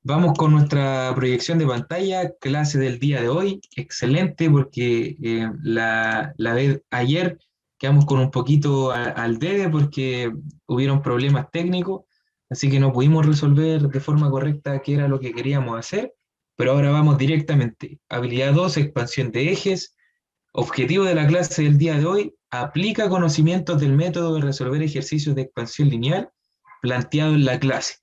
Vamos con nuestra proyección de pantalla, clase del día de hoy. Excelente, porque la vez ayer quedamos con un poquito al debe porque hubieron problemas técnicos, así que no pudimos resolver de forma correcta qué era lo que queríamos hacer, pero ahora vamos directamente. Habilidad 2, expansión de ejes. Objetivo de la clase del día de hoy: aplica conocimientos del método de resolver ejercicios de expansión lineal planteado en la clase.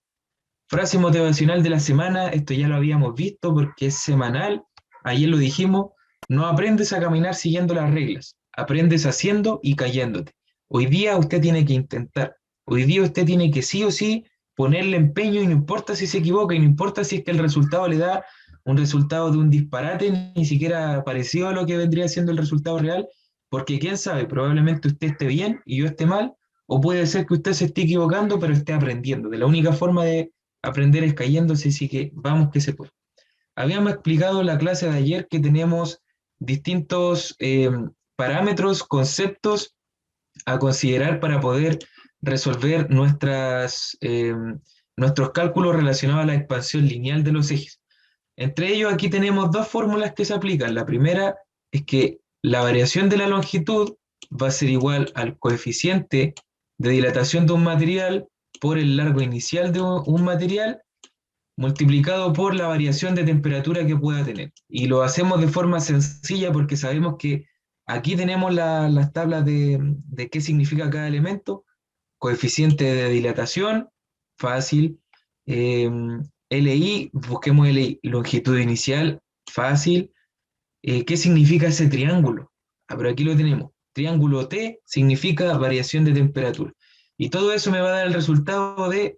Frase motivacional de la semana: esto ya lo habíamos visto porque es semanal, ayer lo dijimos: no aprendes a caminar siguiendo las reglas, aprendes haciendo y cayéndote. Hoy día usted tiene que intentar, hoy día usted tiene que sí o sí ponerle empeño, y no importa si se equivoca, y no importa si es que el resultado le da un resultado de un disparate, ni siquiera parecido a lo que vendría siendo el resultado real, porque quién sabe, probablemente usted esté bien y yo esté mal, o puede ser que usted se esté equivocando, pero esté aprendiendo. De la única forma de aprender es cayéndose, así que vamos que se puede. Habíamos explicado en la clase de ayer que tenemos distintos parámetros, conceptos a considerar para poder resolver nuestros cálculos relacionados a la expansión lineal de los ejes. Entre ellos, aquí tenemos dos fórmulas que se aplican. La primera es que la variación de la longitud va a ser igual al coeficiente de dilatación de un material por el largo inicial de un material multiplicado por la variación de temperatura que pueda tener. Y lo hacemos de forma sencilla porque sabemos que aquí tenemos las tablas de qué significa cada elemento: coeficiente de dilatación, fácil. Eh, LI, busquemos LI, longitud inicial, fácil. ¿Qué significa ese triángulo? Ah, pero aquí lo tenemos. Triángulo T significa variación de temperatura. Y todo eso me va a dar el resultado de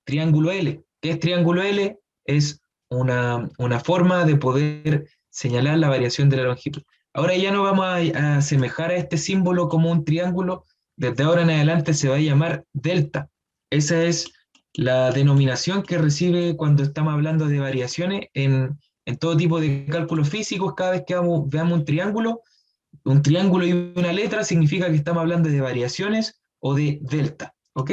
triángulo L. ¿Qué es triángulo L? Es una forma de poder señalar la variación de la longitud. Ahora ya no vamos a asemejar a este símbolo como un triángulo. Desde ahora en adelante se va a llamar delta. Esa es la denominación que recibe cuando estamos hablando de variaciones en todo tipo de cálculos físicos. Cada vez que veamos un triángulo y una letra, significa que estamos hablando de variaciones o de delta, ¿ok?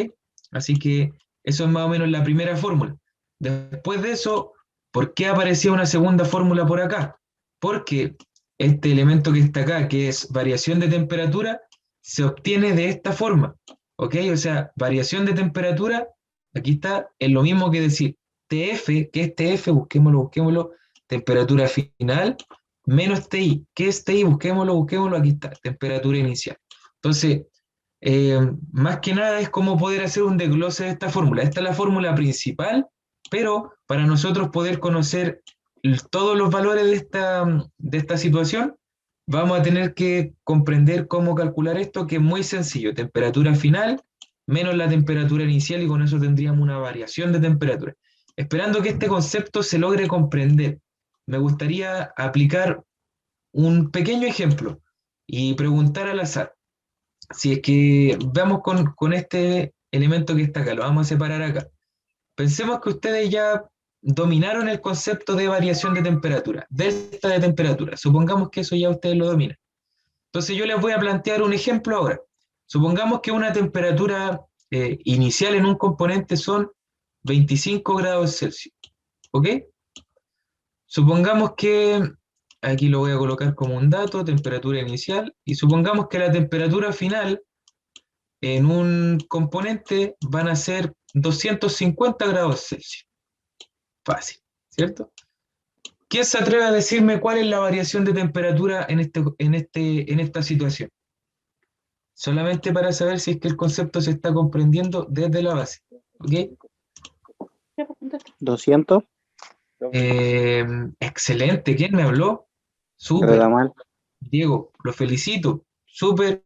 Así que eso es más o menos la primera fórmula. Después de eso, ¿por qué aparecía una segunda fórmula por acá? Porque este elemento que está acá, que es variación de temperatura, se obtiene de esta forma, ¿ok? O sea, variación de temperatura, aquí está, es lo mismo que decir TF. ¿Qué es TF? Busquémoslo, temperatura final, menos TI. ¿Qué es TI? Busquémoslo, aquí está, temperatura inicial. Entonces, eh, más que nada es cómo poder hacer un desglose de esta fórmula. Esta es la fórmula principal, pero para nosotros poder conocer todos los valores de esta situación, vamos a tener que comprender cómo calcular esto, que es muy sencillo: temperatura final menos la temperatura inicial, y con eso tendríamos una variación de temperatura. Esperando que este concepto se logre comprender, me gustaría aplicar un pequeño ejemplo y preguntar al azar. Si es que veamos con este elemento que está acá, lo vamos a separar acá. Pensemos que ustedes ya dominaron el concepto de variación de temperatura, delta de temperatura. Supongamos que eso ya ustedes lo dominan. Entonces yo les voy a plantear un ejemplo ahora. Supongamos que una temperatura inicial en un componente son 25 grados Celsius. ¿Ok? Supongamos que, aquí lo voy a colocar como un dato, temperatura inicial, y supongamos que la temperatura final en un componente van a ser 250 grados Celsius. Fácil, ¿cierto? ¿Quién se atreve a decirme cuál es la variación de temperatura en esta situación? Solamente para saber si es que el concepto se está comprendiendo desde la base. ¿Ok? 200. Excelente. ¿Quién me habló? Súper. Radamal. Diego, lo felicito. Súper.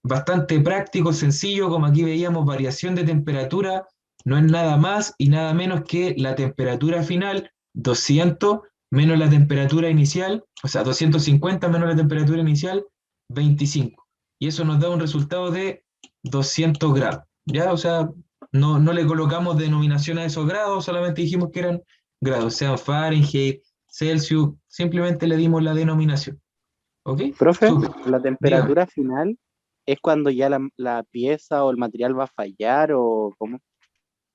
Bastante práctico, sencillo, como aquí veíamos: variación de temperatura no es nada más y nada menos que la temperatura final, 200 menos la temperatura inicial, o sea, 250 menos la temperatura inicial, 25. Y eso nos da un resultado de 200 grados. ¿Ya? O sea, no le colocamos denominación a esos grados, solamente dijimos que eran grados, sean Fahrenheit, Celsius, simplemente le dimos la denominación. ¿Ok? Profe, Súper. la Dígame. temperatura final es cuando ya la pieza o el material va a fallar o cómo.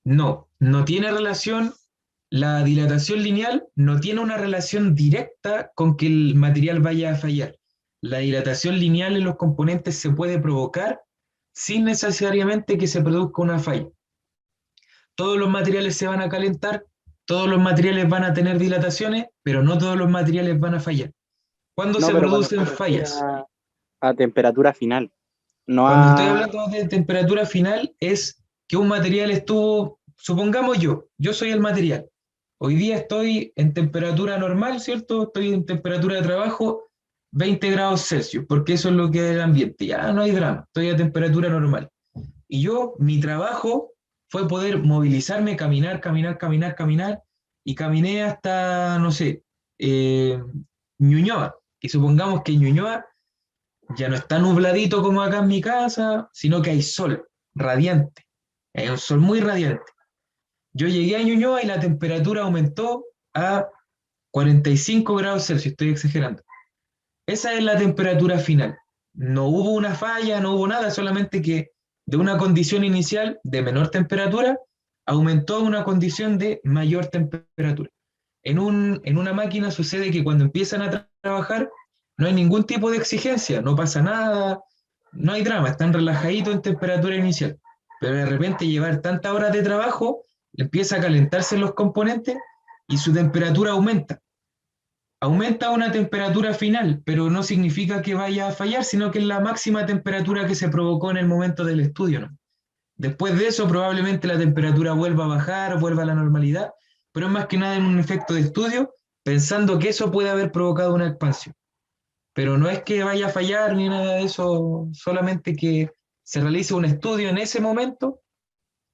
No, no tiene relación la dilatación lineal no tiene una relación directa con que el material vaya a fallar. La dilatación lineal en los componentes se puede provocar sin necesariamente que se produzca una falla. Todos los materiales se van a calentar, todos los materiales van a tener dilataciones, pero no todos los materiales van a fallar. ¿Cuándo No, se pero cuando producen se refiere fallas? a temperatura final, no Cuando estoy a... hablando de temperatura final es que un material estuvo, supongamos yo soy el material. Hoy día estoy en temperatura normal, ¿cierto? Estoy en temperatura de trabajo 20 grados Celsius, porque eso es lo que es el ambiente. Ya no hay drama, estoy a temperatura normal. Y mi trabajo fue poder movilizarme, caminar, y caminé hasta, no sé, Ñuñoa. Y supongamos que Ñuñoa ya no está nubladito como acá en mi casa, sino que hay sol radiante. Hay un sol muy radiante. Yo llegué a Ñuñoa y la temperatura aumentó a 45 grados Celsius, estoy exagerando. Esa es la temperatura final. No hubo una falla, no hubo nada, solamente que de una condición inicial de menor temperatura aumentó a una condición de mayor temperatura. En una máquina sucede que cuando empiezan a trabajar no hay ningún tipo de exigencia, no pasa nada, no hay drama, están relajaditos en temperatura inicial. Pero de repente llevar tantas horas de trabajo, empieza a calentarse los componentes y su temperatura aumenta. Aumenta a una temperatura final, pero no significa que vaya a fallar, sino que es la máxima temperatura que se provocó en el momento del estudio, ¿no? Después de eso, probablemente la temperatura vuelva a bajar, vuelva a la normalidad, pero es más que nada en un efecto de estudio, pensando que eso puede haber provocado una expansión. Pero no es que vaya a fallar ni nada de eso, solamente que se realice un estudio en ese momento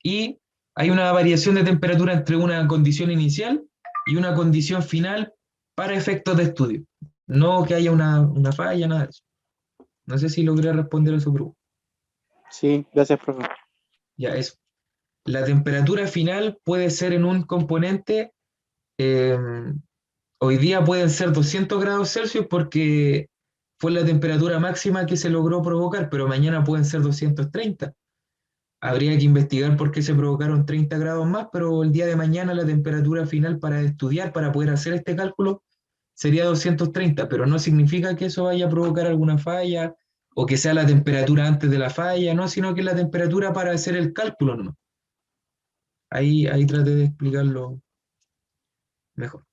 y hay una variación de temperatura entre una condición inicial y una condición final para efectos de estudio. No que haya una falla, nada de eso. No sé si logré responder a su pregunta. Sí, gracias, profe. Ya, eso. La temperatura final puede ser en un componente, eh, hoy día pueden ser 200 grados Celsius porque fue la temperatura máxima que se logró provocar, pero mañana pueden ser 230. Habría que investigar por qué se provocaron 30 grados más, pero el día de mañana la temperatura final para estudiar, para poder hacer este cálculo, sería 230, pero no significa que eso vaya a provocar alguna falla o que sea la temperatura antes de la falla, no, sino que es la temperatura para hacer el cálculo, ¿no? Ahí traté de explicarlo mejor.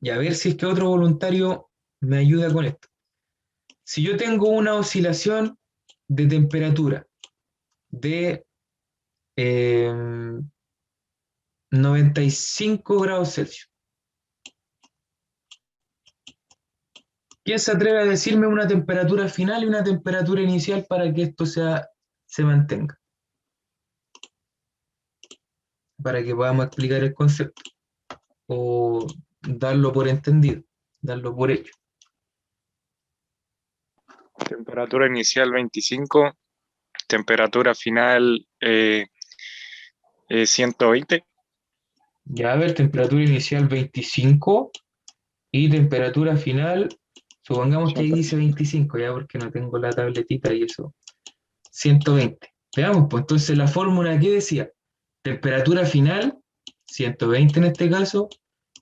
Y a ver si es que otro voluntario me ayuda con esto. Si yo tengo una oscilación de temperatura de 95 grados Celsius, ¿quién se atreve a decirme una temperatura final y una temperatura inicial para que esto se mantenga? Para que podamos explicar el concepto o darlo por entendido, darlo por hecho. Temperatura inicial 25, temperatura final 120. Ya, a ver, temperatura inicial 25 y temperatura final, supongamos que ahí dice 25, ya porque no tengo la tabletita y eso, 120. Veamos, pues entonces la fórmula que decía, temperatura final, 120 en este caso,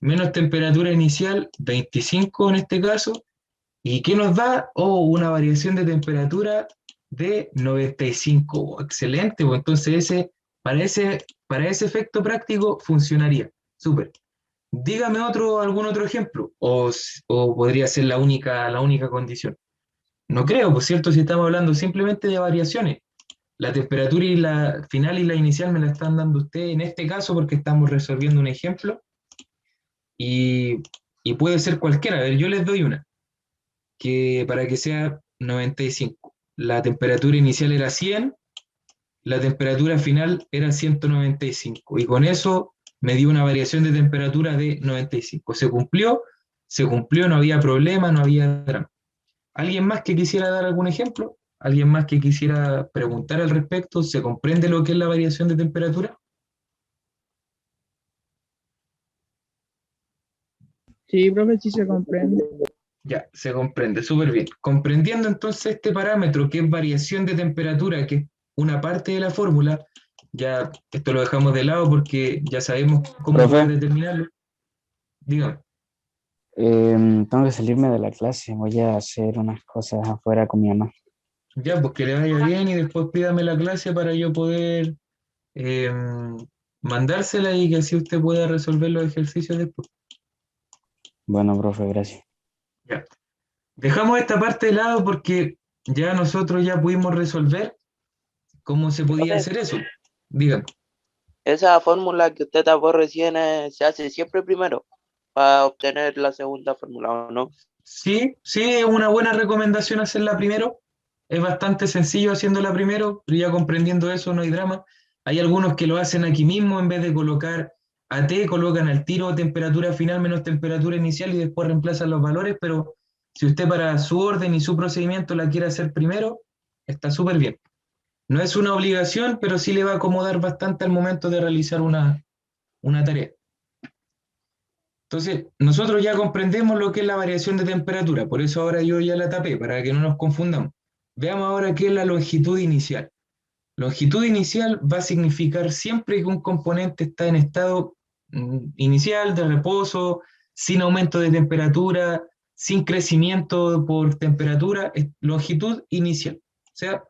menos temperatura inicial, 25 en este caso, ¿y qué nos da? Una variación de temperatura de 95. Excelente, pues entonces para ese efecto práctico funcionaría. Súper. Dígame algún otro ejemplo, o podría ser la única condición. No creo, por cierto, si estamos hablando simplemente de variaciones. La temperatura y la final y la inicial me la están dando ustedes en este caso porque estamos resolviendo un ejemplo y, y puede ser cualquiera. A ver, yo les doy una, que para que sea 95. La temperatura inicial era 100, la temperatura final era 195 y con eso me dio una variación de temperatura de 95. Se cumplió, no había problema, no había drama. ¿Alguien más que quisiera dar algún ejemplo? ¿Alguien más que quisiera preguntar al respecto? ¿Se comprende lo que es la variación de temperatura? Sí, profe, sí se comprende. Ya, se comprende, súper bien. Comprendiendo entonces este parámetro que es variación de temperatura, que es una parte de la fórmula, Ya esto lo dejamos de lado porque ya sabemos cómo Profe. poder determinarlo. Dígame. Tengo que salirme de la clase, voy a hacer unas cosas afuera con mi mamá. Ya, pues que le vaya bien y después pídame la clase para yo poder eh, mandársela y que así usted pueda resolver los ejercicios después. Bueno, profe, gracias. Ya. Dejamos esta parte de lado porque ya nosotros ya pudimos resolver cómo se podía Profe, hacer eso. Dígame. esa fórmula que usted tapó recién se hace siempre primero para obtener la segunda fórmula, ¿o no? Sí, sí, es una buena recomendación hacerla primero. Es bastante sencillo haciéndola primero, pero ya comprendiendo eso no hay drama. Hay algunos que lo hacen aquí mismo, en vez de colocar AT, colocan al tiro temperatura final menos temperatura inicial y después reemplazan los valores, pero si usted para su orden y su procedimiento la quiere hacer primero, está súper bien. No es una obligación, pero sí le va a acomodar bastante al momento de realizar una tarea. Entonces, nosotros ya comprendemos lo que es la variación de temperatura, por eso ahora yo ya la tapé, para que no nos confundamos. Veamos ahora qué es la longitud inicial. Longitud inicial va a significar siempre que un componente está en estado inicial de reposo, sin aumento de temperatura, sin crecimiento por temperatura, es longitud inicial. O sea,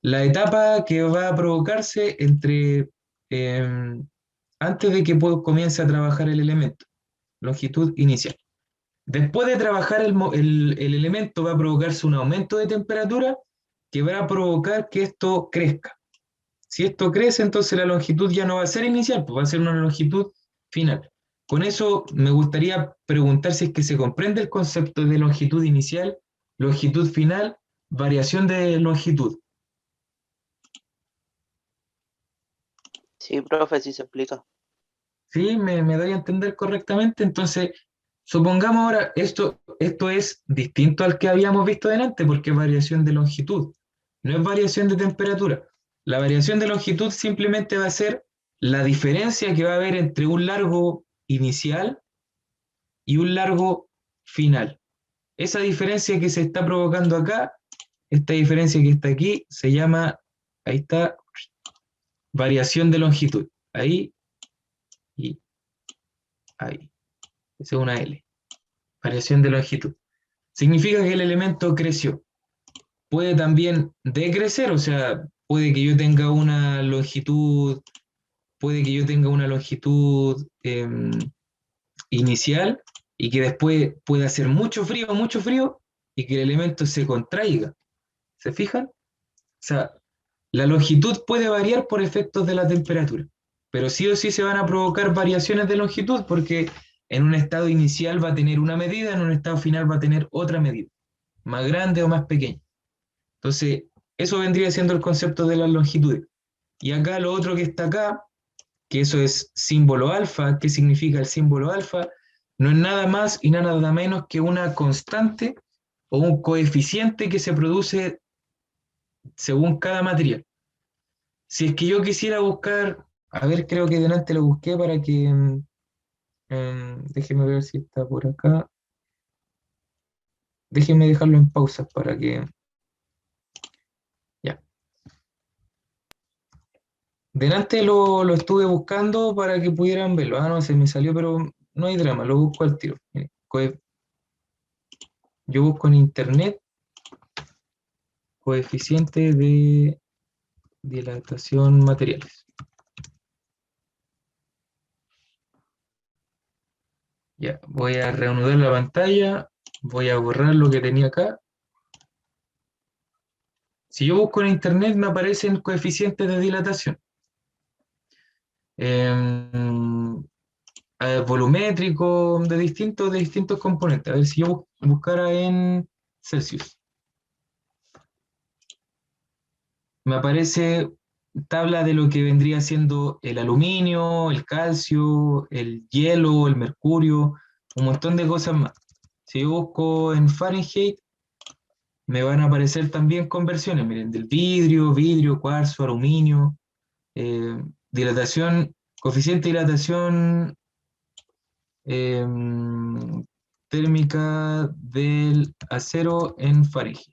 la etapa que va a provocarse entre antes de que comience a trabajar el elemento, longitud inicial. Después de trabajar el elemento va a provocarse un aumento de temperatura que va a provocar que esto crezca. Si esto crece, entonces la longitud ya no va a ser inicial, pues va a ser una longitud final. Con eso me gustaría preguntar si es que se comprende el concepto de longitud inicial, longitud final, variación de longitud. Sí, profe, sí se explica. ¿Sí? ¿Me doy a entender correctamente? Entonces, supongamos ahora, esto es distinto al que habíamos visto delante, porque es variación de longitud, no es variación de temperatura. La variación de longitud simplemente va a ser la diferencia que va a haber entre un largo inicial y un largo final. Esa diferencia que se está provocando acá, esta diferencia que está aquí, se llama, ahí está, variación de longitud. Ahí y ahí. Esa es una L. Variación de longitud. Significa que el elemento creció. Puede también decrecer, o sea, puede que yo tenga una longitud inicial y que después pueda hacer mucho frío y que el elemento se contraiga. ¿Se fijan? O sea, la longitud puede variar por efectos de la temperatura, pero sí o sí se van a provocar variaciones de longitud porque en un estado inicial va a tener una medida, en un estado final va a tener otra medida, más grande o más pequeña. Entonces, eso vendría siendo el concepto de las longitudes. Y acá lo otro que está acá, que eso es símbolo alfa. ¿Qué significa el símbolo alfa? No es nada más y nada menos que una constante o un coeficiente que se produce según cada material. Si es que yo quisiera buscar, a ver, creo que delante lo busqué para que, déjeme ver si está por acá. Déjeme dejarlo en pausa para que, ya. Delante lo estuve buscando para que pudieran verlo. Ah, no, se me salió, pero no hay drama, lo busco al tiro. Mire, yo busco en internet coeficiente de dilatación materiales. Ya, voy a reanudar la pantalla, voy a borrar lo que tenía acá. Si yo busco en internet me aparecen coeficientes de dilatación. Volumétrico, de distintos componentes. A ver si yo buscara en Celsius. Me aparece tabla de lo que vendría siendo el aluminio, el calcio, el hielo, el mercurio, un montón de cosas más. Si yo busco en Fahrenheit, me van a aparecer también conversiones, miren, del vidrio, cuarzo, aluminio, dilatación, coeficiente de dilatación eh, térmica del acero en Fahrenheit.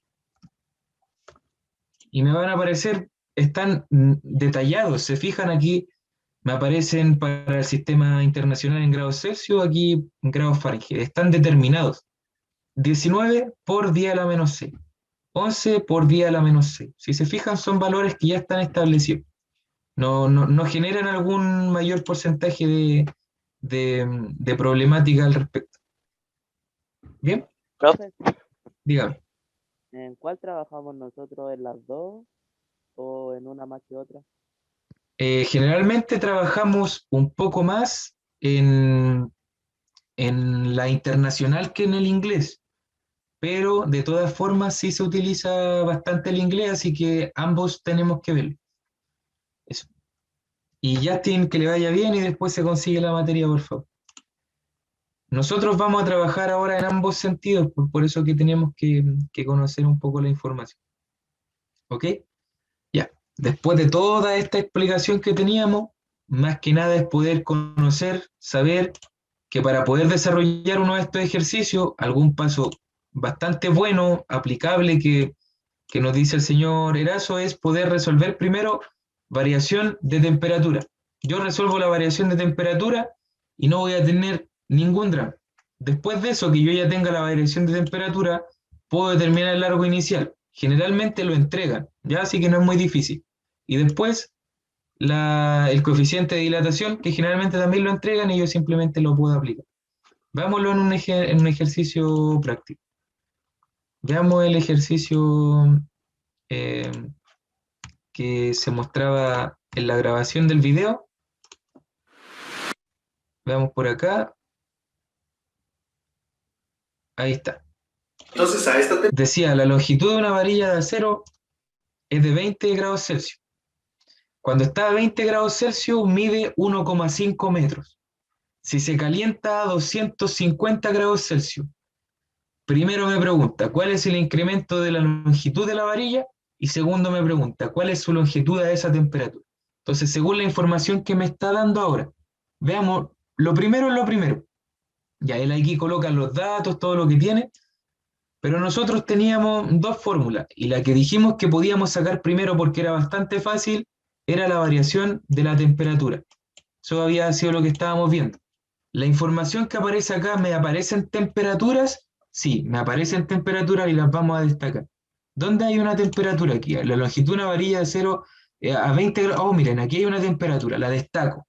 Y me van a aparecer están detallados. Se fijan aquí, me aparecen para el sistema internacional en grados Celsius, aquí en grados Fahrenheit. Están determinados. 19 por 10 a la menos 6. 11 por 10 a la menos 6. Si se fijan, son valores que ya están establecidos. No generan algún mayor porcentaje de problemática al respecto. ¿Bien? Profe, Dígame. ¿en cuál trabajamos nosotros? ¿En las dos o en una más que otra? Generalmente trabajamos un poco más en la internacional que en el inglés, pero de todas formas sí se utiliza bastante el inglés, así que ambos tenemos que verlo. Eso. Y Justin, que le vaya bien y después se consigue la materia, por favor. Nosotros vamos a trabajar ahora en ambos sentidos, por eso que tenemos que conocer un poco la información. ¿Ok? Ya. Después de toda esta explicación que teníamos, más que nada es poder conocer, saber que para poder desarrollar uno de estos ejercicios, algún paso bastante bueno, aplicable, que nos dice el señor Erazo, es poder resolver primero variación de temperatura. Yo resuelvo la variación de temperatura y no voy a tener ningún drama. Después de eso, que yo ya tenga la variación de temperatura, puedo determinar el largo inicial. Generalmente lo entregan, ya, así que no es muy difícil. Y después el coeficiente de dilatación, que generalmente también lo entregan y yo simplemente lo puedo aplicar. Veámoslo en un ejercicio práctico. Veamos el ejercicio que se mostraba en la grabación del video. Veamos por acá. Ahí está. Entonces, Decía, la longitud de una varilla de acero es de 20 grados Celsius. Cuando está a 20 grados Celsius, mide 1,5 metros. Si se calienta a 250 grados Celsius, primero me pregunta, ¿cuál es el incremento de la longitud de la varilla? Y segundo me pregunta, ¿cuál es su longitud a esa temperatura? Entonces, según la información que me está dando ahora, veamos, lo primero es lo primero. Ya él aquí coloca los datos, todo lo que tiene, pero nosotros teníamos dos fórmulas, y la que dijimos que podíamos sacar primero porque era bastante fácil, era la variación de la temperatura. Eso había sido lo que estábamos viendo. La información que aparece acá, ¿me aparecen temperaturas? Sí, me aparecen temperaturas y las vamos a destacar. ¿Dónde hay una temperatura aquí? La longitud de una varilla de 0 a 20 grados. Oh, miren, aquí hay una temperatura, la destaco.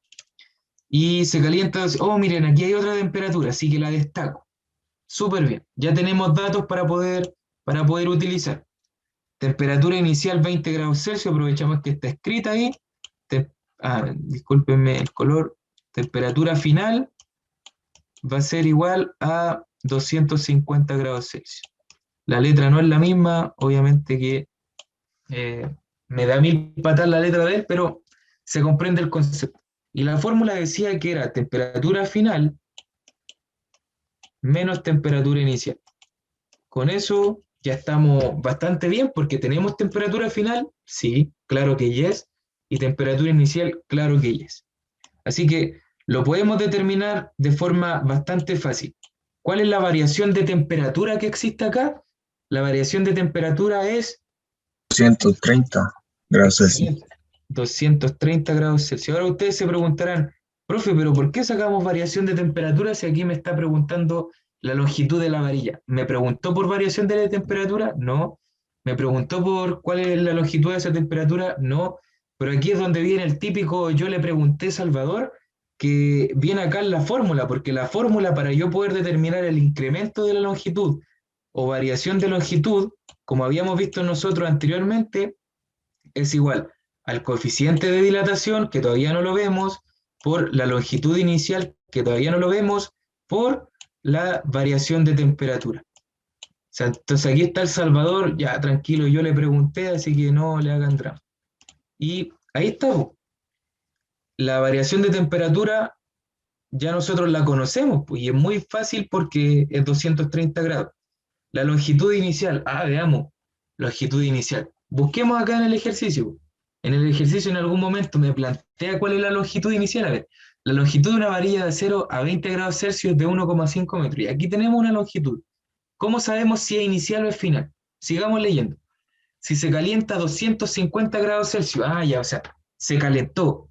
Y se calienta, oh, miren, aquí hay otra temperatura, así que la destaco. Súper bien, ya tenemos datos para poder utilizar. Temperatura inicial 20 grados Celsius, aprovechamos que está escrita ahí. Discúlpenme el color. Temperatura final va a ser igual a 250 grados Celsius. La letra no es la misma, obviamente que me da mil patas la letra de él, pero se comprende el concepto. Y la fórmula decía que era temperatura final menos temperatura inicial. Con eso ya estamos bastante bien porque tenemos temperatura final, sí, claro que yes, y temperatura inicial, claro que yes. Así que lo podemos determinar de forma bastante fácil. ¿Cuál es la variación de temperatura que existe acá? La variación de temperatura es 230 grados Celsius. 230 grados Celsius. Ahora ustedes se preguntarán, profe, ¿pero por qué sacamos variación de temperatura si aquí me está preguntando la longitud de la varilla? ¿Me preguntó por variación de la temperatura? No. ¿Me preguntó por cuál es la longitud de esa temperatura? No. Pero aquí es donde viene el típico yo le pregunté, Salvador, que viene acá en la fórmula, porque la fórmula para yo poder determinar el incremento de la longitud o variación de longitud, como habíamos visto nosotros anteriormente, es igual al coeficiente de dilatación, que todavía no lo vemos, por la longitud inicial, que todavía no lo vemos, por la variación de temperatura. O sea, entonces aquí está el Salvador, ya tranquilo, yo le pregunté, así que no le hagan drama. Y ahí está. La variación de temperatura ya nosotros la conocemos, pues, y es muy fácil porque es 230 grados. La longitud inicial, veamos, longitud inicial. Busquemos acá en el ejercicio. En el ejercicio en algún momento me plantea cuál es la longitud inicial. A ver, la longitud de una varilla de 0 a 20 grados Celsius es de 1,5 metros. Y aquí tenemos una longitud. ¿Cómo sabemos si es inicial o es final? Sigamos leyendo. si se calienta a 250 grados Celsius. Ah, ya, o sea, se calentó.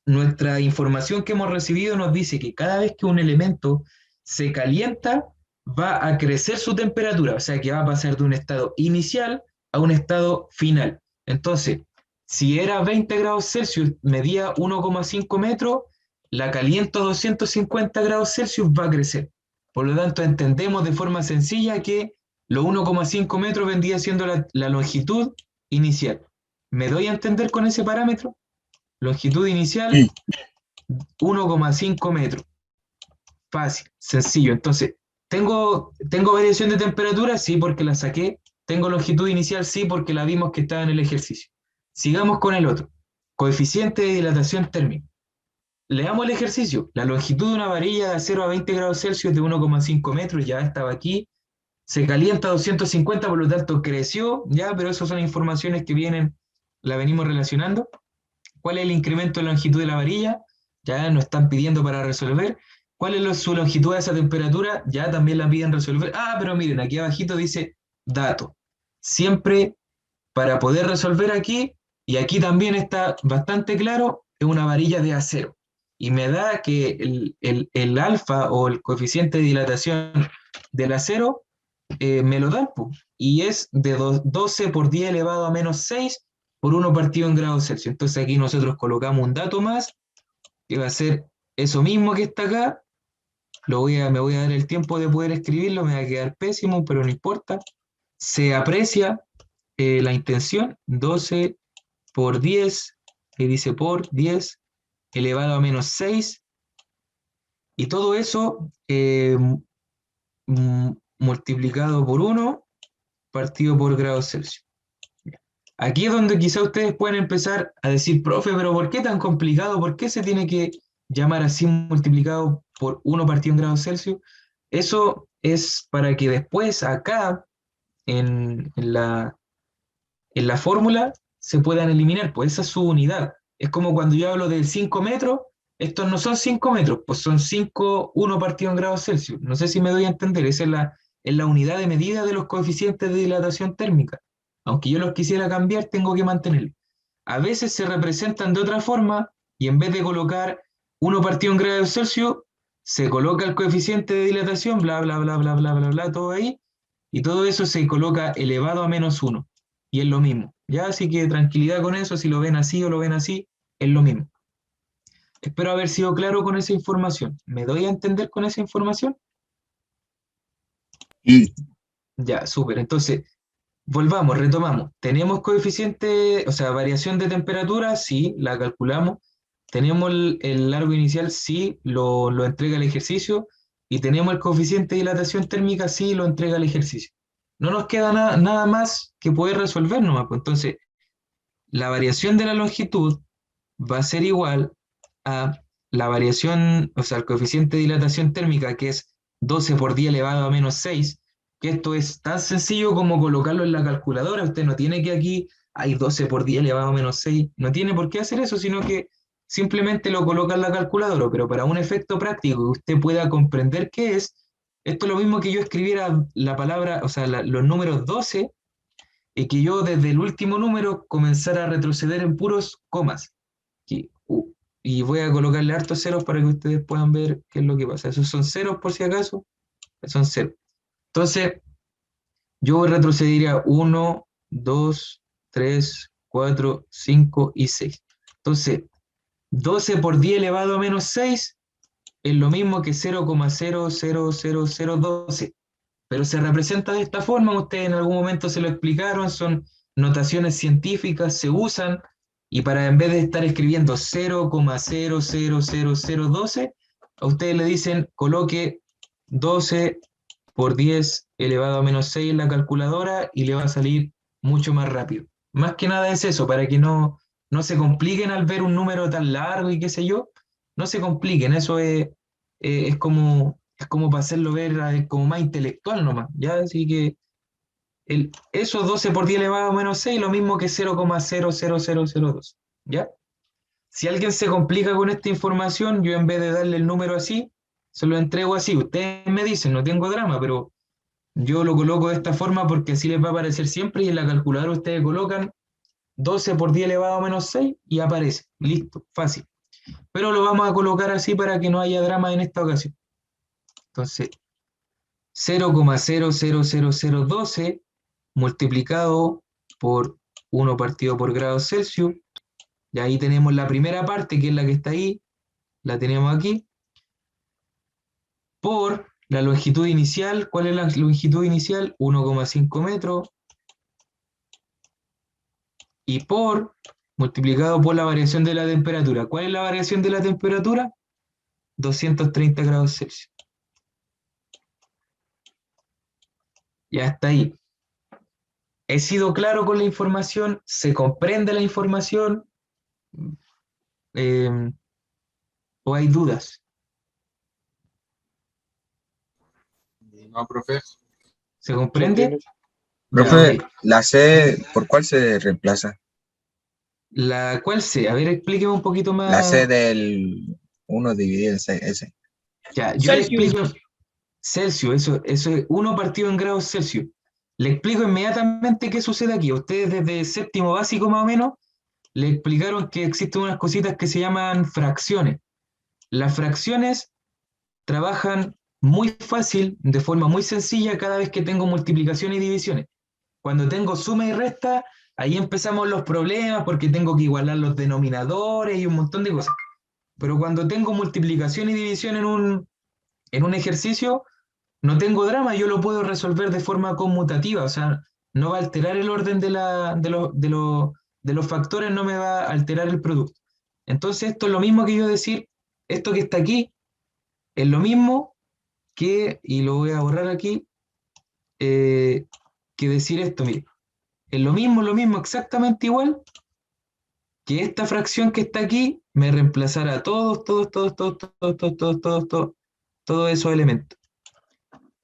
Nuestra información que hemos recibido nos dice que cada vez que un elemento se calienta, va a crecer su temperatura, o sea que va a pasar de un estado inicial a un estado final. Entonces, si era 20 grados Celsius, medía 1,5 metros, la caliento a 250 grados Celsius, va a crecer. Por lo tanto, entendemos de forma sencilla que los 1,5 metros vendría siendo la longitud inicial. ¿Me doy a entender con ese parámetro? Longitud inicial, Sí. 1,5 metros. Fácil, sencillo. Entonces, ¿tengo variación de temperatura? Sí, porque la saqué. ¿Tengo longitud inicial? Sí, porque la vimos que estaba en el ejercicio. Sigamos con el otro. Coeficiente de dilatación térmica. Leamos el ejercicio. La longitud de una varilla de 0 a 20 grados Celsius de 1,5 metros, ya estaba aquí. Se calienta a 250, por lo tanto creció, ya, pero esas son informaciones que vienen, la venimos relacionando. ¿Cuál es el incremento de longitud de la varilla? Ya nos están pidiendo para resolver. ¿Cuál es su longitud a esa temperatura? Ya también la piden resolver. Ah, pero miren, aquí abajito dice dato. Siempre para poder resolver aquí, y aquí también está bastante claro, es una varilla de acero. Y me da que el alfa o el coeficiente de dilatación del acero me lo dan, y es de 12 por 10 elevado a menos 6 por 1 partido en grados Celsius. Entonces aquí nosotros colocamos un dato más, que va a ser eso mismo que está acá. Me voy a dar el tiempo de poder escribirlo, me va a quedar pésimo, pero no importa. Se aprecia la intención, 12 por 10, que dice por 10, elevado a menos 6, y todo eso multiplicado por 1, partido por grados Celsius. Aquí es donde quizá ustedes pueden empezar a decir, profe, pero ¿por qué tan complicado? ¿Por qué se tiene que llamar así multiplicado por 1 partido en grados Celsius? Eso es para que después acá, en la fórmula, se puedan eliminar, pues esa es su unidad. Es como cuando yo hablo del 5 metros, estos no son 5 metros, pues son 5, 1 partido en grados Celsius. No sé si me doy a entender, esa es la unidad de medida de los coeficientes de dilatación térmica. Aunque yo los quisiera cambiar, tengo que mantenerlos. A veces se representan de otra forma, y en vez de colocar 1 partido en grados Celsius, se coloca el coeficiente de dilatación, bla, bla, bla, bla, bla, bla, bla, todo ahí, y todo eso se coloca elevado a menos 1, y es lo mismo. Ya, así que tranquilidad con eso, si lo ven así o lo ven así, es lo mismo. Espero haber sido claro con esa información. ¿Me doy a entender con esa información? Sí. Ya, súper. Entonces, volvamos, retomamos. ¿Tenemos coeficiente, o sea, variación de temperatura? Sí, la calculamos. ¿Tenemos el largo inicial? Sí, lo entrega el ejercicio. ¿Y tenemos el coeficiente de dilatación térmica? Sí, lo entrega el ejercicio. No nos queda nada más que poder resolver nomás. Pues entonces, la variación de la longitud va a ser igual a la variación, o sea, el coeficiente de dilatación térmica, que es 12 por 10 elevado a menos 6, que esto es tan sencillo como colocarlo en la calculadora. Usted no tiene que aquí hay 12 por 10 elevado a menos 6, no tiene por qué hacer eso, sino que simplemente lo coloca en la calculadora, pero para un efecto práctico que usted pueda comprender qué es, esto es lo mismo que yo escribiera la palabra, o sea, los números 12, y que yo desde el último número comenzara a retroceder en puros comas. Y voy a colocarle hartos ceros para que ustedes puedan ver qué es lo que pasa. Esos son ceros por si acaso, son ceros. Entonces, yo retrocedería 1, 2, 3, 4, 5 y 6. Entonces, 12 por 10 elevado a menos 6 es lo mismo que 0,00012, pero se representa de esta forma. Ustedes en algún momento se lo explicaron, son notaciones científicas, se usan, y para en vez de estar escribiendo 0,000012, a ustedes le dicen coloque 12 por 10 elevado a menos 6 en la calculadora y le va a salir mucho más rápido. Más que nada es eso, para que no se compliquen al ver un número tan largo y qué sé yo, no se compliquen, eso es como para hacerlo ver como más intelectual nomás, ¿ya? Así que esos 12 por 10 elevado a menos 6, lo mismo que 0,00002, ¿ya? Si alguien se complica con esta información, yo en vez de darle el número así, se lo entrego así. Ustedes me dicen, no tengo drama, pero Yo lo coloco de esta forma porque así les va a aparecer siempre y en la calculadora ustedes colocan 12 por 10 elevado a menos 6 y aparece. Listo, fácil. Pero lo vamos a colocar así para que no haya drama en esta ocasión. Entonces, 0,00012 multiplicado por 1 partido por grados Celsius. Y ahí tenemos la primera parte, que es la que está ahí. La tenemos aquí. Por la longitud inicial. ¿Cuál es la longitud inicial? 1,5 metros. Y por, multiplicado por la variación de la temperatura. ¿Cuál es la variación de la temperatura? 230 grados Celsius. Ya está ahí. ¿He sido claro con la información? ¿Se comprende la información? ¿O hay dudas? No, profe. ¿Se comprende? Profe, Ya, ok. la C, ¿por cuál se reemplaza? ¿Cuál C? A ver, explíqueme un poquito más. La C del 1 dividido en C, ese. Ya, yo le Celsius. explico. Celsius, eso es 1 partido en grados Celsius. Le explico inmediatamente qué sucede aquí. Ustedes desde séptimo básico más o menos le explicaron que existen unas cositas que se llaman fracciones. Las fracciones trabajan muy fácil, de forma muy sencilla, cada vez que tengo multiplicación y divisiones. Cuando tengo suma y resta, ahí empezamos los problemas porque tengo que igualar los denominadores y un montón de cosas. Pero cuando tengo multiplicación y división en un ejercicio, no tengo drama, yo lo puedo resolver de forma conmutativa, o sea, no va a alterar el orden de los factores, no me va a alterar el producto. Entonces esto es lo mismo que yo decir, esto que está aquí, es lo mismo que, y lo voy a borrar aquí, que decir esto, mire, es lo mismo, exactamente igual, que esta fracción que está aquí me reemplazará todos esos elementos.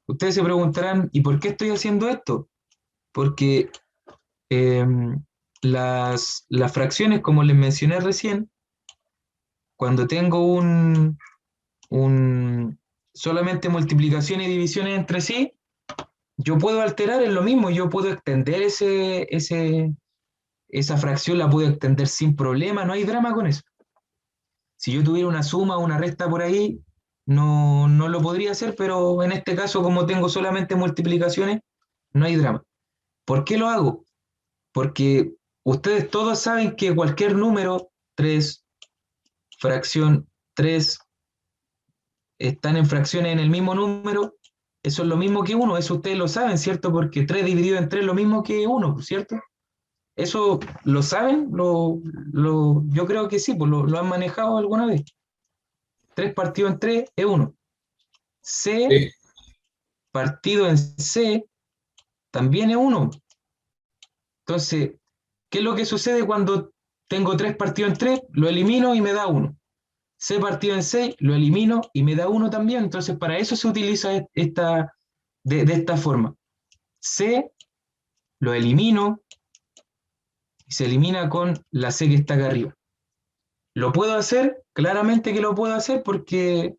Ustedes se preguntarán, ¿y por qué estoy haciendo esto? Porque las fracciones, como les mencioné recién, cuando tengo solamente multiplicación y divisiones entre sí, yo puedo alterar en lo mismo, yo puedo extender esa fracción, la puedo extender sin problema, no hay drama con eso. Si yo tuviera una suma o una resta por ahí, no lo podría hacer, pero en este caso, como tengo solamente multiplicaciones, no hay drama. ¿Por qué lo hago? Porque ustedes todos saben que cualquier número, 3, fracción 3, están en fracciones en el mismo número, eso es lo mismo que 1, eso ustedes lo saben, ¿cierto? Porque 3 dividido en 3 es lo mismo que 1, ¿cierto? ¿Eso lo saben? Yo creo que sí, pues lo han manejado alguna vez. 3 partido en 3 es 1. C Sí. partido en C también es 1. Entonces, ¿qué es lo que sucede cuando tengo 3 partido en 3? Lo elimino y me da 1. C partido en 6, lo elimino y me da 1 también. Entonces, para eso se utiliza de esta forma. C lo elimino y se elimina con la C que está acá arriba. ¿Lo puedo hacer? Claramente que lo puedo hacer porque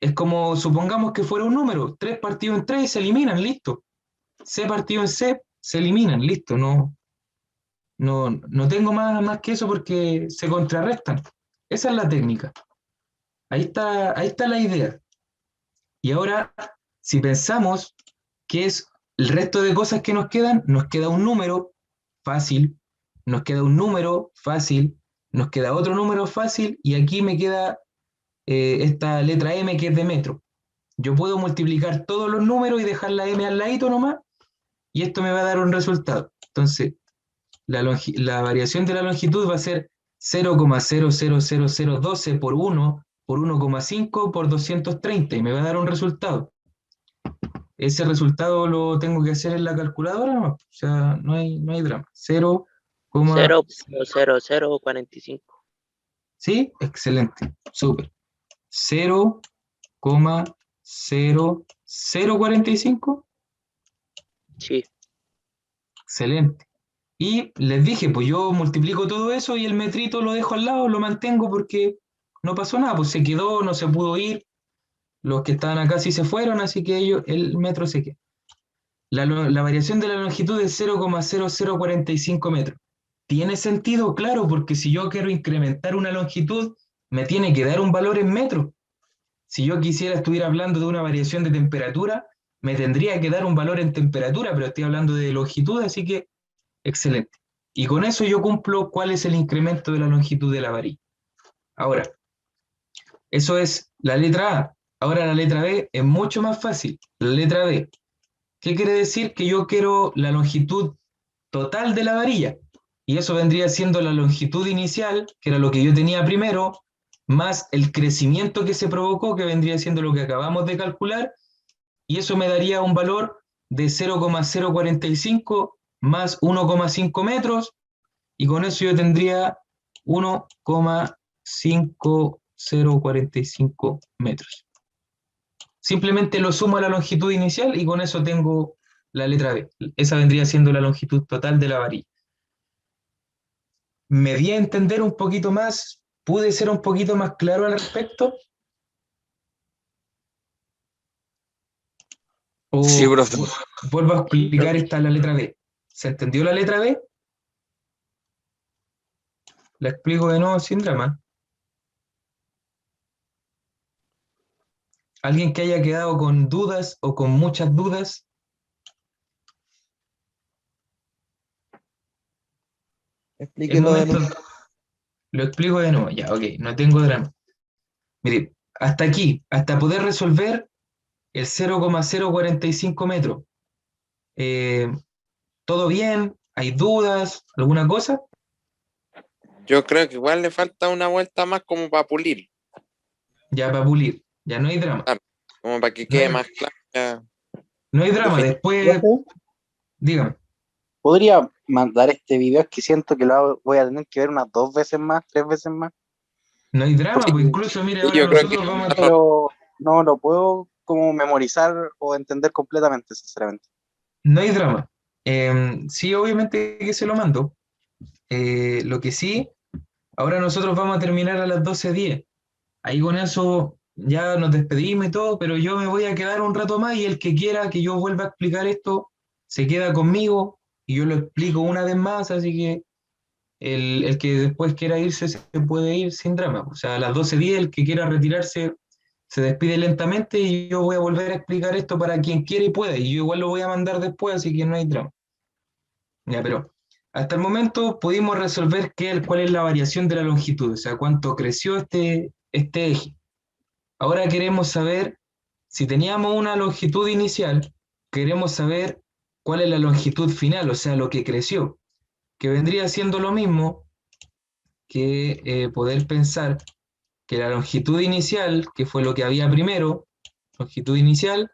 es como, supongamos que fuera un número. 3 partido en 3 se eliminan, listo. C partido en C se eliminan, listo. No tengo más que eso porque se contrarrestan. Esa es la técnica. Ahí está la idea. Y ahora, si pensamos qué es el resto de cosas que nos queda un número fácil, nos queda un número fácil, nos queda otro número fácil, y aquí me queda esta letra M que es de metro. Yo puedo multiplicar todos los números y dejar la M al ladito nomás, y esto me va a dar un resultado. Entonces, la variación de la longitud va a ser 0,00012 por 1 por 1,5 por 230 y me va a dar un resultado. Ese resultado lo tengo que hacer en la calculadora, ¿no? O sea, no hay drama. 0,00045. ¿Sí? Excelente, súper. 0,0045. Sí. Excelente. Y les dije, pues yo multiplico todo eso y el metrito lo dejo al lado, lo mantengo porque no pasó nada, pues se quedó, no se pudo ir. Los que estaban acá sí se fueron, así que el metro se queda. La variación de la longitud es 0,0045 metros. ¿Tiene sentido? Claro, porque si yo quiero incrementar una longitud, me tiene que dar un valor en metros. Si yo quisiera estuviera hablando de una variación de temperatura, me tendría que dar un valor en temperatura, pero estoy hablando de longitud, así que excelente. Y con eso yo cumplo cuál es el incremento de la longitud de la varilla. Ahora, eso es la letra A. Ahora la letra B es mucho más fácil. La letra B. ¿Qué quiere decir? Que yo quiero la longitud total de la varilla. Y eso vendría siendo la longitud inicial, que era lo que yo tenía primero, más el crecimiento que se provocó, que vendría siendo lo que acabamos de calcular, y eso me daría un valor de 0,045 más 1,5 metros, y con eso yo tendría 1,5045 metros. Simplemente lo sumo a la longitud inicial y con eso tengo la letra B. Esa vendría siendo la longitud total de la varilla. ¿Me di a entender un poquito más? ¿Pude ser un poquito más claro al respecto? ¿O Sí, profe. vuelvo a explicar esta la letra B? ¿Se entendió la letra B? La explico de nuevo sin drama. ¿Alguien que haya quedado con dudas o con muchas dudas? Es Explíquelo de nuevo. momento, lo explico de nuevo, ya, ok, no tengo drama. Mire, hasta aquí, hasta poder resolver el 0,045 metros. ¿Todo bien? ¿Hay dudas? ¿Alguna cosa? Yo creo que igual le falta una vuelta más como para pulir, Ya para pulir, ya no hay drama. como para que No quede hay, más claro. Ya. no hay drama, después, Profe, dígame. ¿podría mandar este video? Es que siento que lo voy a tener que ver unas 2 veces más, 3 veces más. No hay drama, Porque, pues incluso, mire, Sí, ahora yo creo que nosotros vamos a... pero no lo puedo como memorizar o entender completamente, sinceramente. No hay drama. Sí, obviamente que se lo mando. Lo que sí, ahora nosotros vamos a terminar a las 12:10. Ahí con eso ya nos despedimos y todo, pero yo me voy a quedar un rato más y el que quiera que yo vuelva a explicar esto, se queda conmigo y yo lo explico una vez más, así que el que después quiera irse se puede ir sin drama. O sea, a las 12:10 el que quiera retirarse se despide lentamente y yo voy a volver a explicar esto para quien quiera y pueda. Y yo igual lo voy a mandar después, así que no hay drama. Ya, pero hasta el momento pudimos resolver cuál es la variación de la longitud, o sea, cuánto creció este eje. Ahora queremos saber, si teníamos una longitud inicial, queremos saber cuál es la longitud final, o sea, lo que creció, que vendría siendo lo mismo que poder pensar que la longitud inicial, que fue lo que había primero, longitud inicial,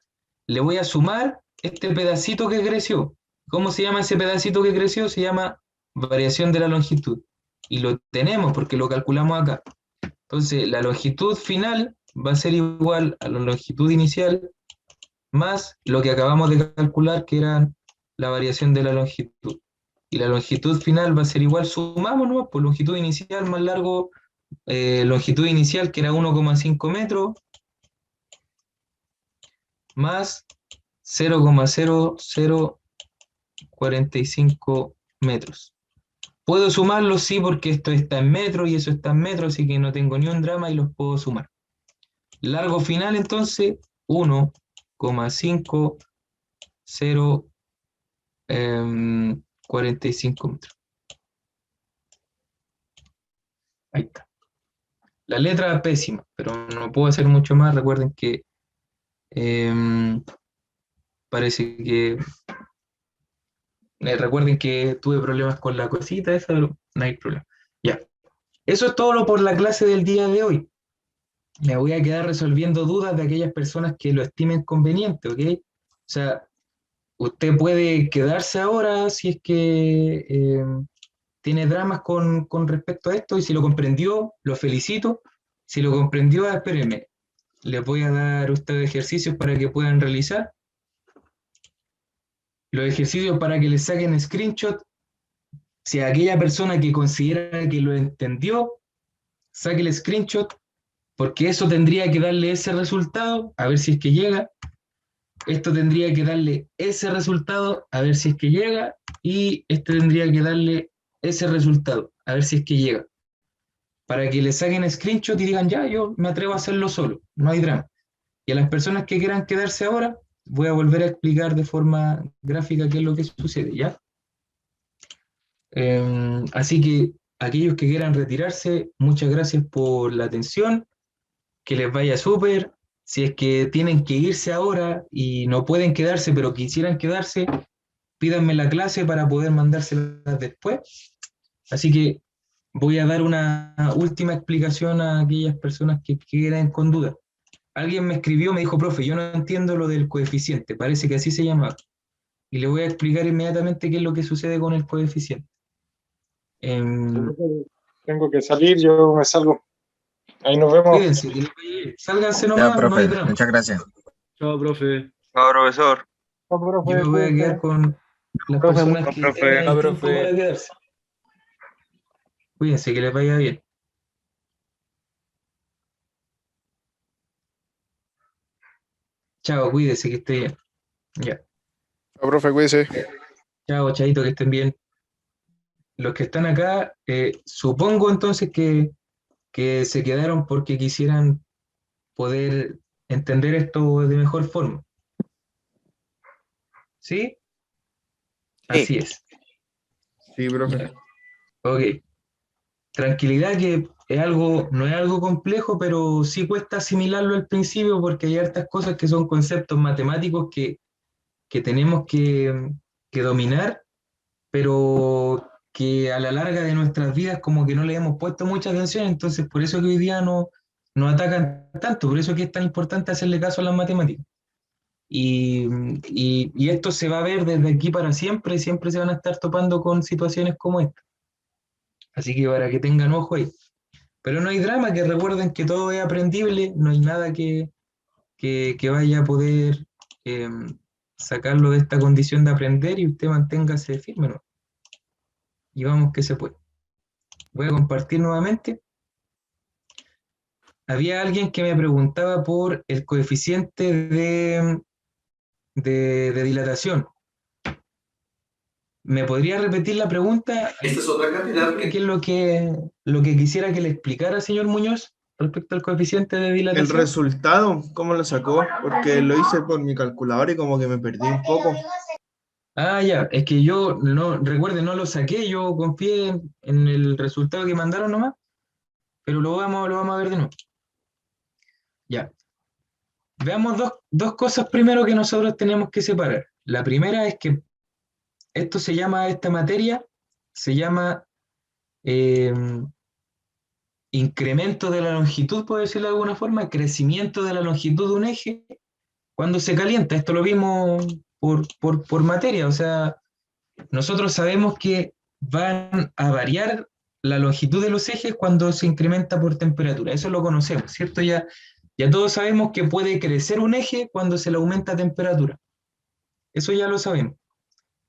le voy a sumar este pedacito que creció. ¿Cómo se llama ese pedacito que creció? Se llama variación de la longitud. Y lo tenemos porque lo calculamos acá. Entonces, la longitud final va a ser igual a la longitud inicial más lo que acabamos de calcular, que era la variación de la longitud. Y la longitud final va a ser igual, sumamos, ¿no? Por longitud inicial más largo, longitud inicial que era 1,5 metros, más 0,0045 metros. ¿Puedo sumarlos? Sí, porque esto está en metros y eso está en metros, así que no tengo ni un drama y los puedo sumar. Largo final, entonces, 1,5045 metros. Ahí está. La letra pésima, pero no puedo hacer mucho más. Recuerden que parece que... recuerden que tuve problemas con la cosita esa, pero no hay problema. Ya. Eso es todo por la clase del día de hoy. Me voy a quedar resolviendo dudas de aquellas personas que lo estimen conveniente, ¿ok? O sea, usted puede quedarse ahora si es que tiene dramas con respecto a esto y si lo comprendió, lo felicito. Si lo comprendió, espérenme. Les voy a dar a ustedes ejercicios para que puedan realizar. Los ejercicios para que les saquen screenshot. Si aquella persona que considera que lo entendió, saque el screenshot, porque eso tendría que darle ese resultado, a ver si es que llega. esto tendría que darle ese resultado, a ver si es que llega, y este tendría que darle ese resultado, a ver si es que llega. Para que le saquen screenshot y digan, ya, yo me atrevo a hacerlo solo, no hay drama. Y a las personas que quieran quedarse ahora, voy a volver a explicar de forma gráfica qué es lo que sucede, ¿ya? Así que aquellos que quieran retirarse, muchas gracias por la atención, que les vaya súper. Si es que tienen que irse ahora y no pueden quedarse, pero quisieran quedarse, pídanme la clase para poder mandárselas después. Así que voy a dar una última explicación a aquellas personas que queden con duda. Alguien me escribió, me dijo, profe, yo no entiendo lo del coeficiente, parece que así se llama. Y le voy a explicar inmediatamente qué es lo que sucede con el coeficiente. Tengo que salir, yo me salgo. Ahí nos vemos. Cuídense, que les vaya bien. Sálganse Ya, nomás, no hay profe, drama. muchas gracias. Chao, profe. Chao, profesor. Yo me voy a quedar con las Profe, personas mucho, que profe. tengan el Ah, tiempo profe. para quedarse. Cuídense, que les vaya bien. Chao, cuídense, que esté bien. Ya. Chao, profe, cuídese. Chao, chaito, que estén bien. Los que están acá, supongo entonces que se quedaron porque quisieran poder entender esto de mejor forma. ¿Sí? Así es. Sí, profe. Ya. Ok. Tranquilidad que es algo, no es algo complejo, pero sí cuesta asimilarlo al principio porque hay hartas cosas que son conceptos matemáticos que tenemos que dominar, pero que a la larga de nuestras vidas como que no le hemos puesto mucha atención, entonces por eso que hoy día no nos atacan tanto, por eso que es tan importante hacerle caso a las matemáticas. Y esto se va a ver desde aquí para siempre, siempre se van a estar topando con situaciones como esta. Así que para que tengan ojo ahí. Pero no hay drama, que recuerden que todo es aprendible, no hay nada que vaya a poder eh, sacarlo de esta condición de aprender y usted manténgase firme, ¿no? Y vamos que se puede. Voy a compartir nuevamente. Había alguien que me preguntaba por el coeficiente de dilatación. ¿Me podría repetir la pregunta? Esta es otra cantidad ¿Qué es lo que quisiera que le explicara, señor Muñoz, respecto al coeficiente de El dilatación? resultado, ¿cómo lo sacó? Porque lo hice por mi calculadora y como que me perdí un poco. Ah, ya, es que yo, no, recuerde, no lo saqué, yo confié en el resultado que mandaron nomás, pero lo vamos a ver de nuevo. Ya. Veamos dos cosas primero que nosotros tenemos que separar. La primera es que esta materia se llama eh, incremento de la longitud, por decirlo de alguna forma, crecimiento de la longitud de un eje cuando se calienta. Esto lo vimos por materia, o sea, nosotros sabemos que van a variar la longitud de los ejes cuando se incrementa por temperatura. Eso lo conocemos, ¿cierto? Ya todos sabemos que puede crecer un eje cuando se le aumenta temperatura. Eso ya lo sabemos.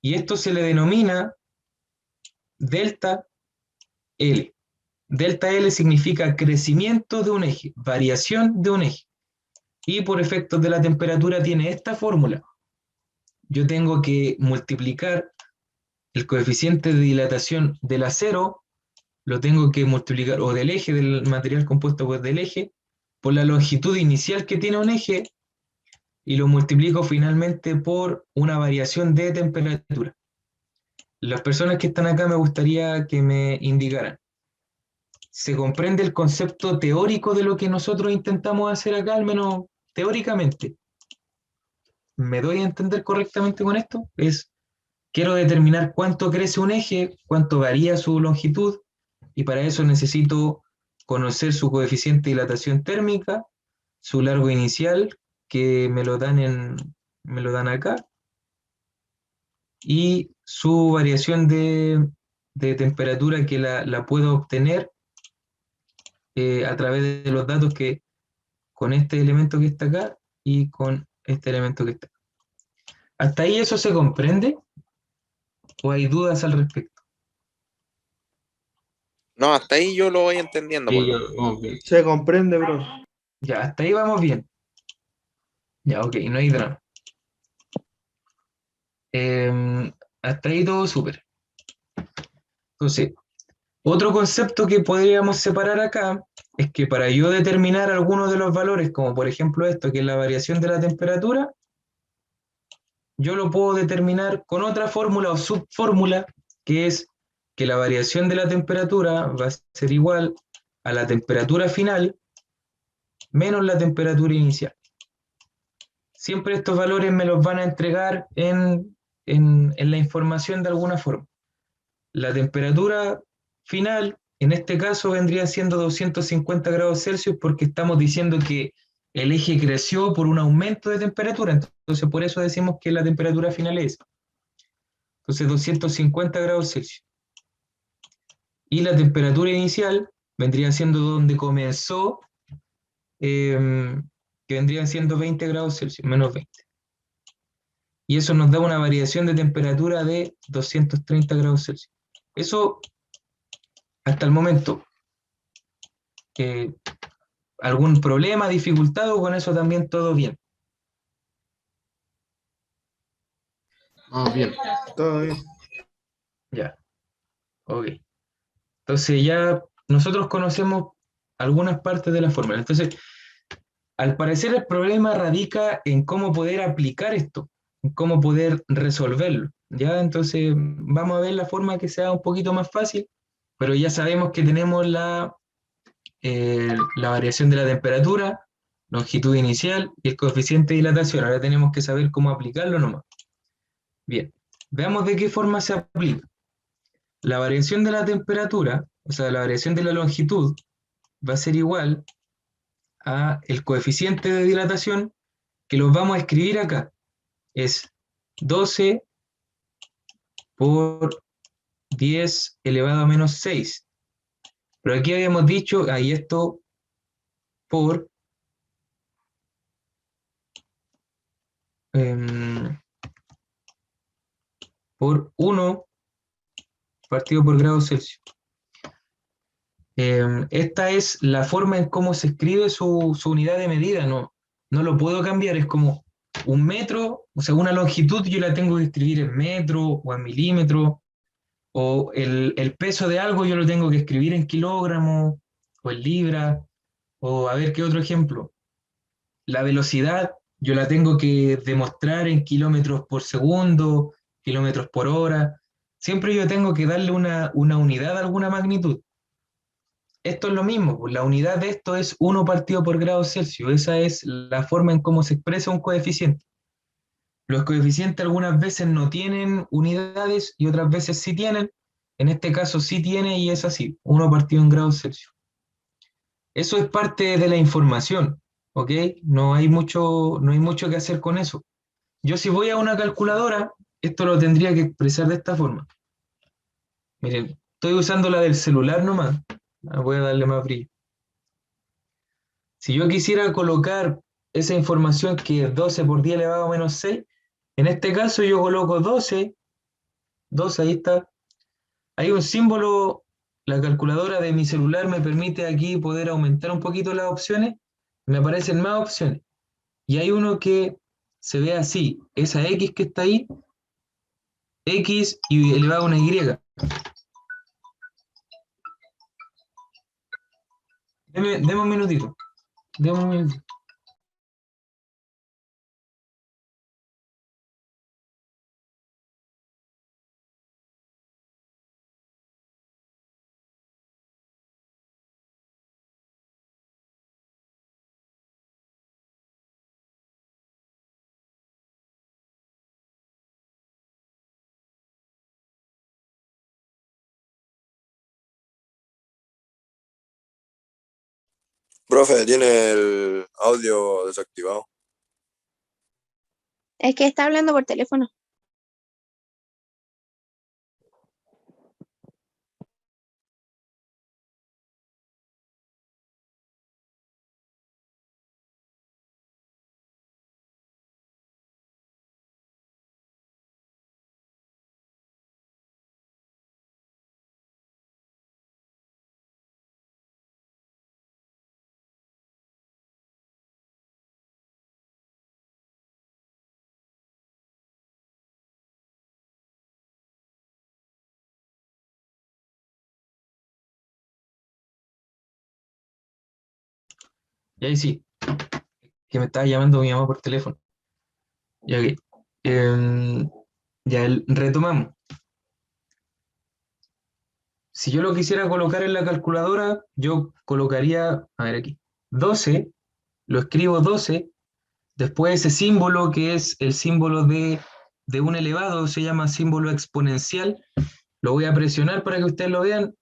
Y esto se le denomina delta L. Delta L significa crecimiento de un eje, variación de un eje. Y por efectos de la temperatura tiene esta fórmula. Yo tengo que multiplicar el coeficiente de dilatación del acero, lo tengo que multiplicar, o del eje, del material compuesto pues, del eje, por la longitud inicial que tiene un eje, y lo multiplico finalmente por una variación de temperatura. Las personas que están acá me gustaría que me indicaran. ¿Se comprende el concepto teórico de lo que nosotros intentamos hacer acá, al menos teóricamente? ¿Me doy a entender correctamente con esto? Quiero determinar cuánto crece un eje, cuánto varía su longitud, y para eso necesito conocer su coeficiente de dilatación térmica, su largo inicial, que me lo dan acá, y su variación de temperatura que la puedo obtener a través de los datos que con este elemento que está acá y con este elemento que está acá. ¿Hasta ahí eso se comprende? ¿O hay dudas al respecto? No, hasta ahí yo lo voy entendiendo, por Sí, lo menos. ok. Se comprende, bro. Ya, hasta ahí vamos bien. Ya, ok, no hay drama. Hasta ahí todo súper. Entonces, otro concepto que podríamos separar acá es que para yo determinar algunos de los valores, como por ejemplo esto, que es la variación de la temperatura, yo lo puedo determinar con otra fórmula o subfórmula, que es que la variación de la temperatura va a ser igual a la temperatura final menos la temperatura inicial. Siempre estos valores me los van a entregar en la información de alguna forma. La temperatura final, en este caso, vendría siendo 250 grados Celsius porque estamos diciendo que el eje creció por un aumento de temperatura, entonces por eso decimos que la temperatura final es. Entonces 250 grados Celsius. Y la temperatura inicial vendría siendo donde comenzó, que vendrían siendo 20 grados Celsius, menos 20. Y eso nos da una variación de temperatura de 230 grados Celsius. Eso, hasta el momento, ¿algún problema, dificultad o con eso también todo bien? Bien. Todo bien. Ya, ok. Entonces ya nosotros conocemos algunas partes de la fórmula. Entonces, al parecer el problema radica en cómo poder aplicar esto, en cómo poder resolverlo. ¿Ya? Entonces vamos a ver la forma que sea un poquito más fácil, pero ya sabemos que tenemos la variación de la temperatura, longitud inicial y el coeficiente de dilatación. Ahora tenemos que saber cómo aplicarlo nomás. Bien, veamos de qué forma se aplica. La variación de la temperatura, o sea, la variación de la longitud, va a ser igual a el coeficiente de dilatación, que los vamos a escribir acá. Es 12 por 10 elevado a menos 6. Pero aquí habíamos dicho, ahí esto por em, por 1 partido por grado Celsius. Esta es la forma en cómo se escribe su unidad de medida, no lo puedo cambiar, es como un metro, o sea, una longitud yo la tengo que escribir en metro o en milímetro, o el peso de algo yo lo tengo que escribir en kilogramos o en libras, o a ver qué otro ejemplo. La velocidad yo la tengo que demostrar en kilómetros por segundo, kilómetros por hora. Siempre yo tengo que darle una unidad a alguna magnitud. Esto es lo mismo, pues, la unidad de esto es 1 partido por grado Celsius. Esa es la forma en cómo se expresa un coeficiente. Los coeficientes algunas veces no tienen unidades y otras veces sí tienen. En este caso sí tiene y es así, 1 partido en grados Celsius. Eso es parte de la información, ¿ok? No hay mucho que hacer con eso. Yo si voy a una calculadora, esto lo tendría que expresar de esta forma. Miren, estoy usando la del celular nomás. Voy a darle más brillo. Si yo quisiera colocar esa información que es 12 por 10 elevado a menos 6, en este caso yo coloco 12, ahí está. Hay un símbolo, la calculadora de mi celular me permite aquí poder aumentar un poquito las opciones, me aparecen más opciones. Y hay uno que se ve así, esa X que está ahí, X y elevado a una Y. Deme un minutito. Deme un minutito. Profe, tiene el audio desactivado. Es que está hablando por teléfono. Y ahí sí, que me estaba llamando mi mamá por teléfono. Ya que, retomamos. Si yo lo quisiera colocar en la calculadora, yo colocaría, a ver aquí, 12, lo escribo 12, después ese símbolo que es el símbolo de un elevado, se llama símbolo exponencial, lo voy a presionar para que ustedes lo vean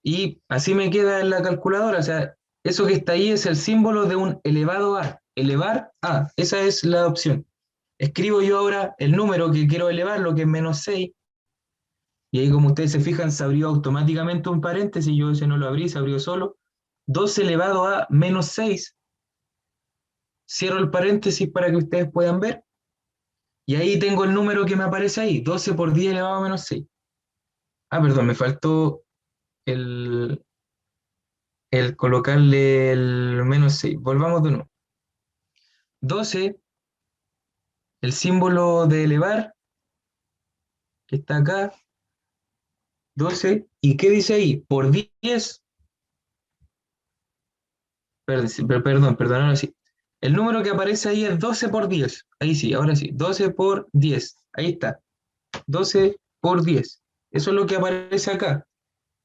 y así me queda en la calculadora. O sea, eso que está ahí es el símbolo de un elevado a, elevar a, esa es la opción. Escribo yo ahora el número que quiero elevar, lo que es -6, y ahí como ustedes se fijan, se abrió automáticamente un paréntesis, yo ese no lo abrí, se abrió solo. 2 elevado a -6, cierro el paréntesis para que ustedes puedan ver, y ahí tengo el número que me aparece ahí, 12 por 10 elevado a -6. Ah, perdón, me faltó el, el colocarle el -6. Volvamos de nuevo. 12, el símbolo de elevar, que está acá, 12, ¿y qué dice ahí? Por 10, perdón, ahora sí. El número que aparece ahí es 12 por 10. Ahí sí, ahora sí, 12 por 10. Ahí está, 12 por 10. Eso es lo que aparece acá,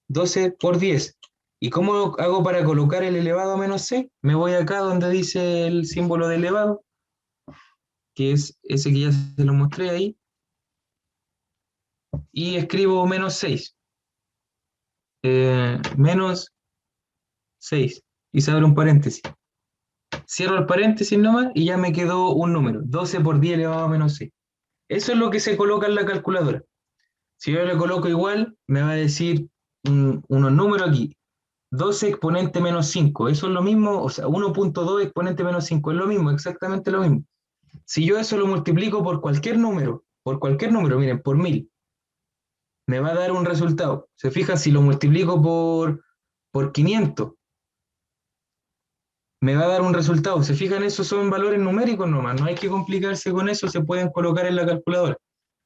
12 por 10. ¿Y cómo hago para colocar el elevado a -6? Me voy acá donde dice el símbolo de elevado, que es ese que ya se lo mostré ahí, y escribo -6. -6. Y se abre un paréntesis. Cierro el paréntesis nomás y ya me quedó un número, 12 por 10 elevado a -6. Eso es lo que se coloca en la calculadora. Si yo le coloco igual, me va a decir unos números aquí. 12 exponente -5, eso es lo mismo, o sea, 1.2 exponente -5, es lo mismo, exactamente lo mismo. Si yo eso lo multiplico por cualquier número, miren, por 1000, me va a dar un resultado. Se fijan, si lo multiplico por 500, me va a dar un resultado. Se fijan, esos son valores numéricos nomás, no hay que complicarse con eso, se pueden colocar en la calculadora.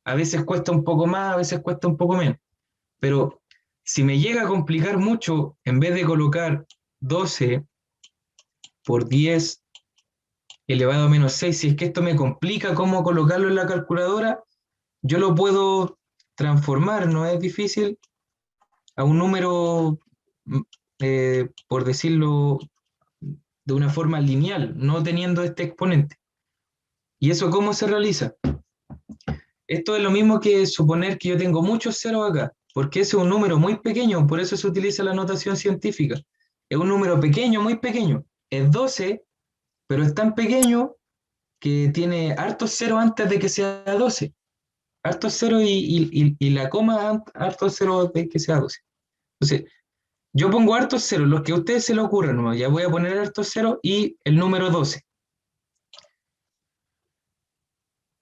A veces cuesta un poco más, a veces cuesta un poco menos. Pero si me llega a complicar mucho, en vez de colocar 12 por 10 elevado a -6, si es que esto me complica cómo colocarlo en la calculadora, yo lo puedo transformar, no es difícil, a un número, por decirlo de una forma lineal, no teniendo este exponente. ¿Y eso cómo se realiza? Esto es lo mismo que suponer que yo tengo muchos ceros acá, porque ese es un número muy pequeño, por eso se utiliza la notación científica. Es un número pequeño, muy pequeño. Es 12, pero es tan pequeño que tiene hartos ceros antes de que sea 12. Hartos ceros y la coma hartos ceros de que sea 12. Entonces, yo pongo hartos ceros, los que a ustedes se les ocurran nomás. Ya voy a poner hartos ceros y el número 12.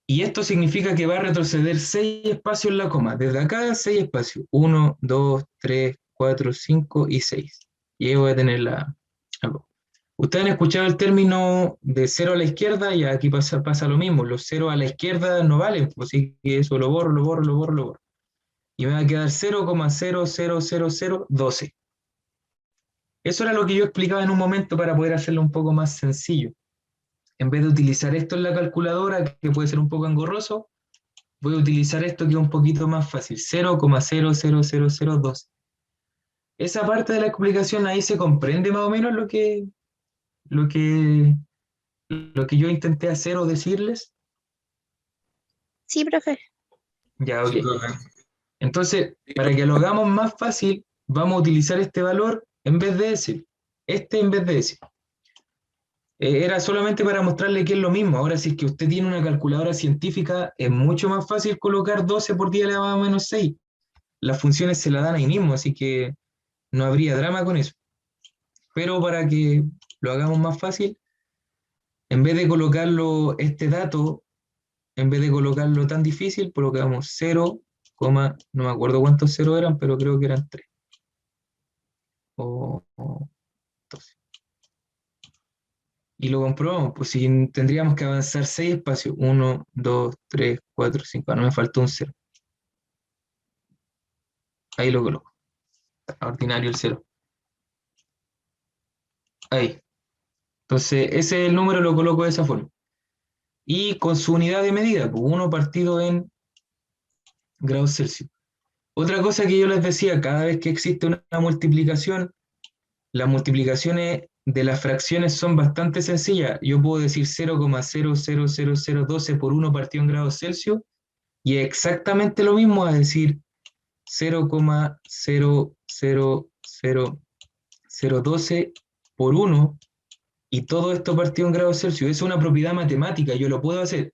Y esto significa que va a retroceder 6 espacios en la coma. Desde acá, 6 espacios. 1, 2, 3, 4, 5 y 6. Y ahí voy a tener algo. Ustedes han escuchado el término de 0 a la izquierda, y aquí pasa lo mismo. Los ceros a la izquierda no valen, así que eso lo borro, lo borro, lo borro, lo borro. Y me va a quedar 0,00012. Eso era lo que yo explicaba en un momento para poder hacerlo un poco más sencillo. En vez de utilizar esto en la calculadora, que puede ser un poco engorroso, voy a utilizar esto que es un poquito más fácil, 0,00012. Esa parte de la explicación ahí se comprende más o menos lo que, lo que yo intenté hacer o decirles. Sí, profe. Ya, ok. Entonces, para que lo hagamos más fácil, vamos a utilizar este valor en vez de ese. Este en vez de ese. Era solamente para mostrarle que es lo mismo. Ahora, si es que usted tiene una calculadora científica, es mucho más fácil colocar 12 por 10 elevado a -6. Las funciones se la dan ahí mismo, así que no habría drama con eso. Pero para que lo hagamos más fácil, en vez de colocarlo este dato, en vez de colocarlo tan difícil, colocamos 0, no me acuerdo cuántos ceros eran, pero creo que eran 3. O 12. Y lo comprobamos, pues si tendríamos que avanzar 6 espacios. 1, 2, 3, 4, 5. No me faltó un 0. Ahí lo coloco. Ordinario el 0. Ahí. Entonces, ese es el número, lo coloco de esa forma. Y con su unidad de medida, pues 1 partido en grados Celsius. Otra cosa que yo les decía, cada vez que existe una multiplicación, las multiplicaciones de las fracciones son bastante sencillas. Yo puedo decir 0,000012 por 1 partido en grados Celsius y es exactamente lo mismo a decir 0,000012 por 1 y todo esto partido en grados Celsius. Es una propiedad matemática, yo lo puedo hacer.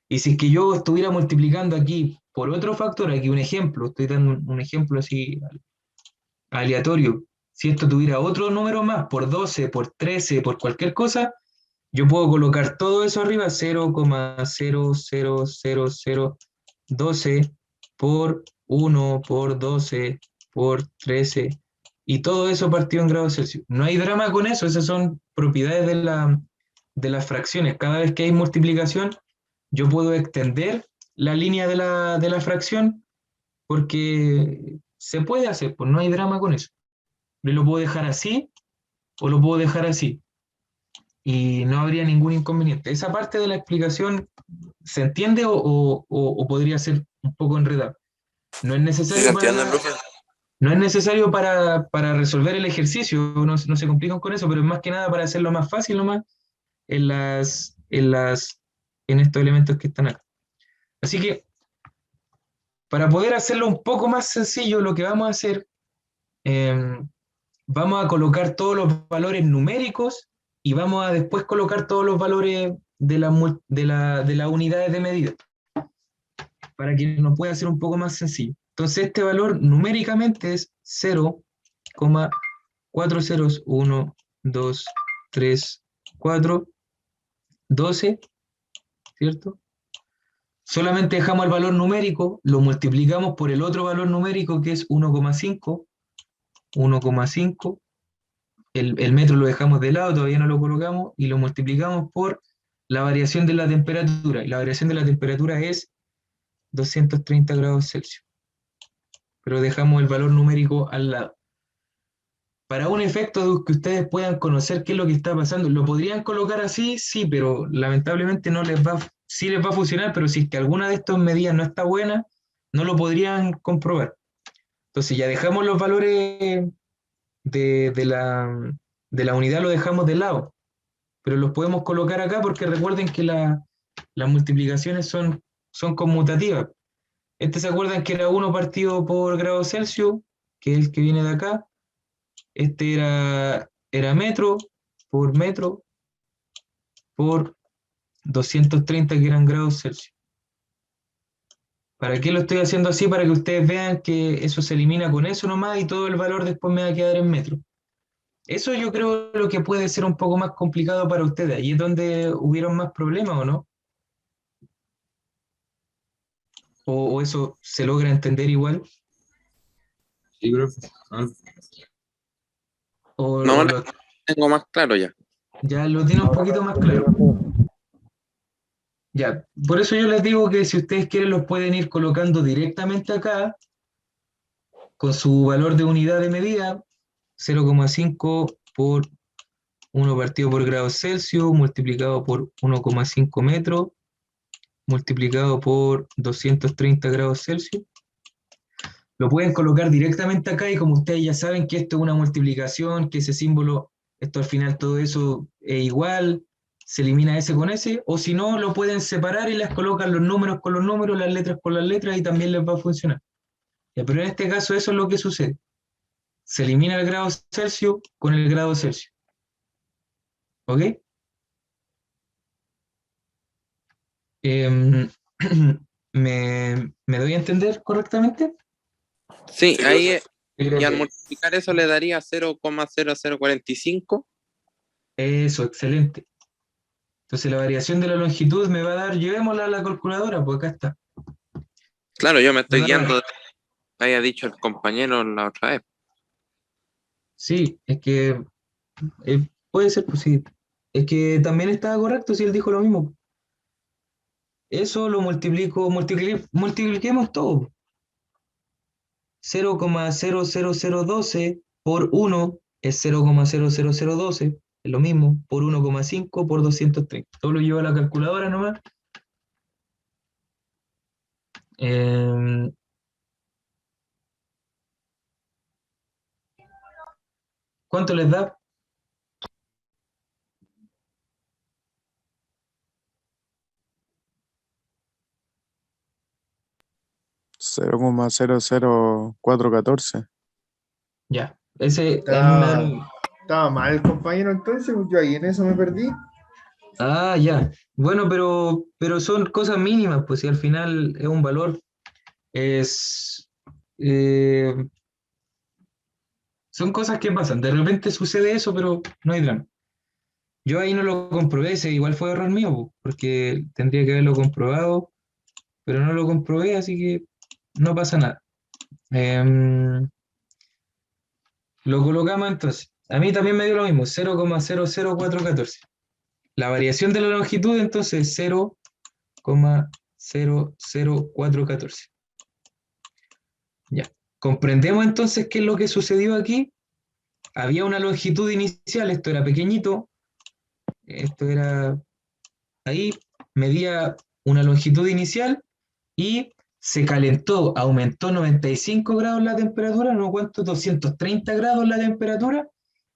Y si es que yo estuviera multiplicando aquí por otro factor, aquí un ejemplo, estoy dando un ejemplo así aleatorio. Si esto tuviera otro número más, por 12, por 13, por cualquier cosa, yo puedo colocar todo eso arriba, 0,00012 por 1, por 12, por 13, y todo eso partido en grados Celsius. No hay drama con eso, esas son propiedades de las fracciones. Cada vez que hay multiplicación, yo puedo extender la línea de la fracción porque se puede hacer, pues no hay drama con eso. Yo lo puedo dejar así o lo puedo dejar así y no habría ningún inconveniente. Esa parte de la explicación se entiende o podría ser un poco enredado. No es Sí, necesario se entiende, profe. no es necesario para resolver el ejercicio, no se complican con eso, pero es más que nada para hacerlo más fácil nomás en estos elementos que están acá. Así que, para poder hacerlo un poco más sencillo, lo que vamos a hacer, vamos a colocar todos los valores numéricos y vamos a después colocar todos los valores de las unidades de medida, para que nos pueda hacer un poco más sencillo. Entonces, este valor numéricamente es 0,40, 1, 2, 3, 4, 12, ¿cierto? Solamente dejamos el valor numérico, lo multiplicamos por el otro valor numérico que es 1,5, 1,5, el metro lo dejamos de lado, todavía no lo colocamos, y lo multiplicamos por la variación de la temperatura, y la variación de la temperatura es 230 grados Celsius. Pero dejamos el valor numérico al lado. Para un efecto de que ustedes puedan conocer qué es lo que está pasando, ¿lo podrían colocar así? Sí, pero lamentablemente sí les va a funcionar, pero si es que alguna de estas medidas no está buena, no lo podrían comprobar. Entonces ya dejamos los valores de la unidad, lo dejamos de lado, pero los podemos colocar acá porque recuerden que las multiplicaciones son conmutativas. ¿Se acuerdan que era 1 partido por grado Celsius, que es el que viene de acá? Este era metro por 230, que eran grados Celsius. ¿Para qué lo estoy haciendo así? Para que ustedes vean que eso se elimina con eso nomás y todo el valor después me va a quedar en metro. Eso yo creo lo que puede ser un poco más complicado para ustedes. Ahí es donde hubieron más problemas, ¿o no? ¿O eso se logra entender igual? Sí, profe. No, lo tengo más claro ya. Ya lo tiene un poquito más claro. Ya, por eso yo les digo que si ustedes quieren los pueden ir colocando directamente acá, con su valor de unidad de medida, 0,5 por 1 partido por grado Celsius, multiplicado por 1,5 metros, multiplicado por 230 grados Celsius. Lo pueden colocar directamente acá y como ustedes ya saben que esto es una multiplicación, que ese símbolo, esto al final todo eso es igual, se elimina ese con ese, o si no, lo pueden separar y les colocan los números con los números, las letras con las letras y también les va a funcionar. Ya, pero en este caso eso es lo que sucede. Se elimina el grado Celsius con el grado Celsius. ¿Ok? ¿Me doy a entender correctamente? Sí, Sí, ahí profe. y al multiplicar eso le daría 0,0045. Eso, excelente. Entonces la variación de la longitud me va a dar, llevémosla a la calculadora, pues acá está. Claro, yo me estoy Me va a guiando dar- de lo que había dicho el compañero la otra vez. Sí, es que puede ser, pues sí. Es que también estaba correcto si él dijo lo mismo. Eso lo multipliquemos todo. 0,00012 por 1 es 0,00012. Es lo mismo, por 1,5 por 230. Todo lo llevo a la calculadora nomás. ¿Cuánto les da? $0,00414. Ya, ese es una... Estaba mal el compañero entonces, yo ahí en eso me perdí. Ah, ya. Bueno, pero son cosas mínimas, pues si al final es un valor. Son cosas que pasan. De repente sucede eso, pero no hay drama. Yo ahí no lo comprobé, ese igual fue error mío, po, porque tendría que haberlo comprobado, pero no lo comprobé, así que no pasa nada. Lo colocamos entonces. A mí también me dio lo mismo, 0,00414. La variación de la longitud entonces es 0,00414. Ya. ¿Comprendemos entonces qué es lo que sucedió aquí? Había una longitud inicial, esto era pequeñito, esto era ahí, medía una longitud inicial y se calentó, aumentó 95 grados la temperatura, no cuánto, 230 grados la temperatura,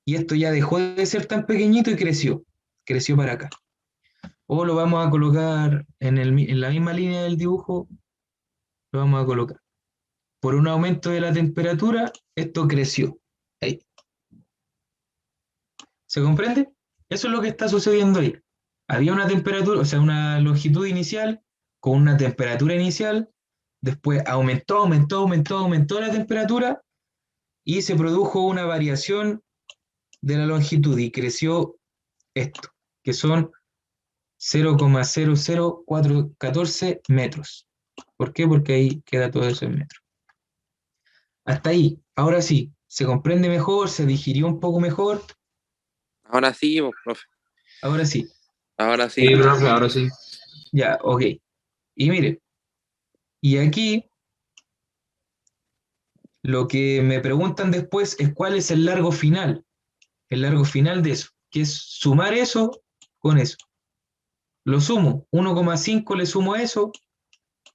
y esto ya dejó de ser tan pequeñito y creció para acá. O lo vamos a colocar en la misma línea del dibujo, lo vamos a colocar. Por un aumento de la temperatura, esto creció. Ahí. ¿Se comprende? Eso es lo que está sucediendo ahí. Había una temperatura, o sea, una longitud inicial con una temperatura inicial, después aumentó la temperatura y se produjo una variación de la longitud y creció esto, que son 0,00414 metros. ¿Por qué? Porque ahí queda todo eso en metros. Hasta ahí, ahora sí, se comprende mejor, se digirió un poco mejor. Ahora sí, vos, profe. Ahora sí. Ahora sí. Sí, profe, ahora sí. Ya, ok. Y mire, y aquí lo que me preguntan después es cuál es el largo final de eso, que es sumar eso con eso. Lo sumo, 1,5 le sumo a eso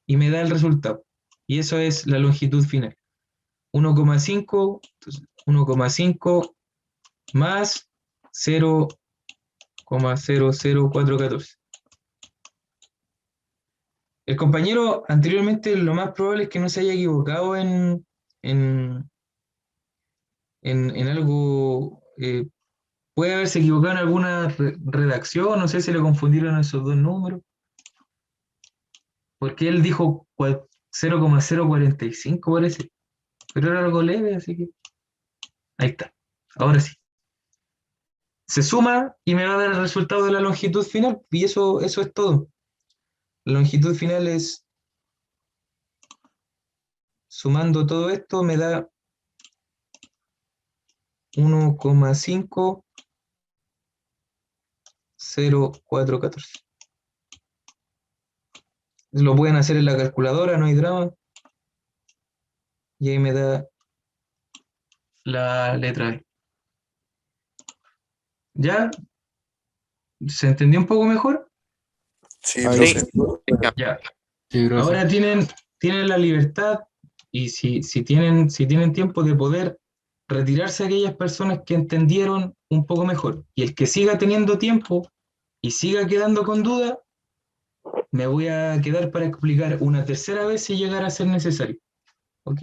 y me da el resultado. Y eso es la longitud final. 1,5 más 0,00414. El compañero anteriormente lo más probable es que no se haya equivocado en algo, puede haberse equivocado en alguna redacción, no sé si le confundieron esos dos números, porque él dijo 0,045 parece, pero era algo leve, así que ahí está, ahora sí. Se suma y me va a dar el resultado de la longitud final, y eso es todo. La longitud final es, sumando todo esto, me da 1,50414. Lo pueden hacer en la calculadora, no hay drama. Y ahí me da la letra B. ¿Ya? ¿Se entendió un poco mejor? Sí, Sí. profe. Ya. Sí, profe. Ahora tienen la libertad y si tienen tiempo de poder retirarse a aquellas personas que entendieron un poco mejor. Y el que siga teniendo tiempo y siga quedando con duda, me voy a quedar para explicar una tercera vez si llegara a ser necesario. ¿Ok?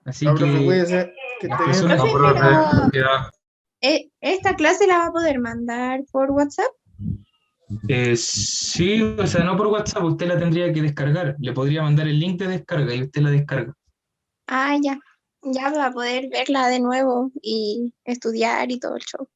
Así Ah, profe, que cuídese, que esté bien. personas... Profe, profe, pero ya. ¿esta clase la va a poder mandar por WhatsApp? Sí, o sea, no por WhatsApp, usted la tendría que descargar. Le podría mandar el link de descarga y usted la descarga. Ah, ya. Ya va a poder verla de nuevo y estudiar y todo el show.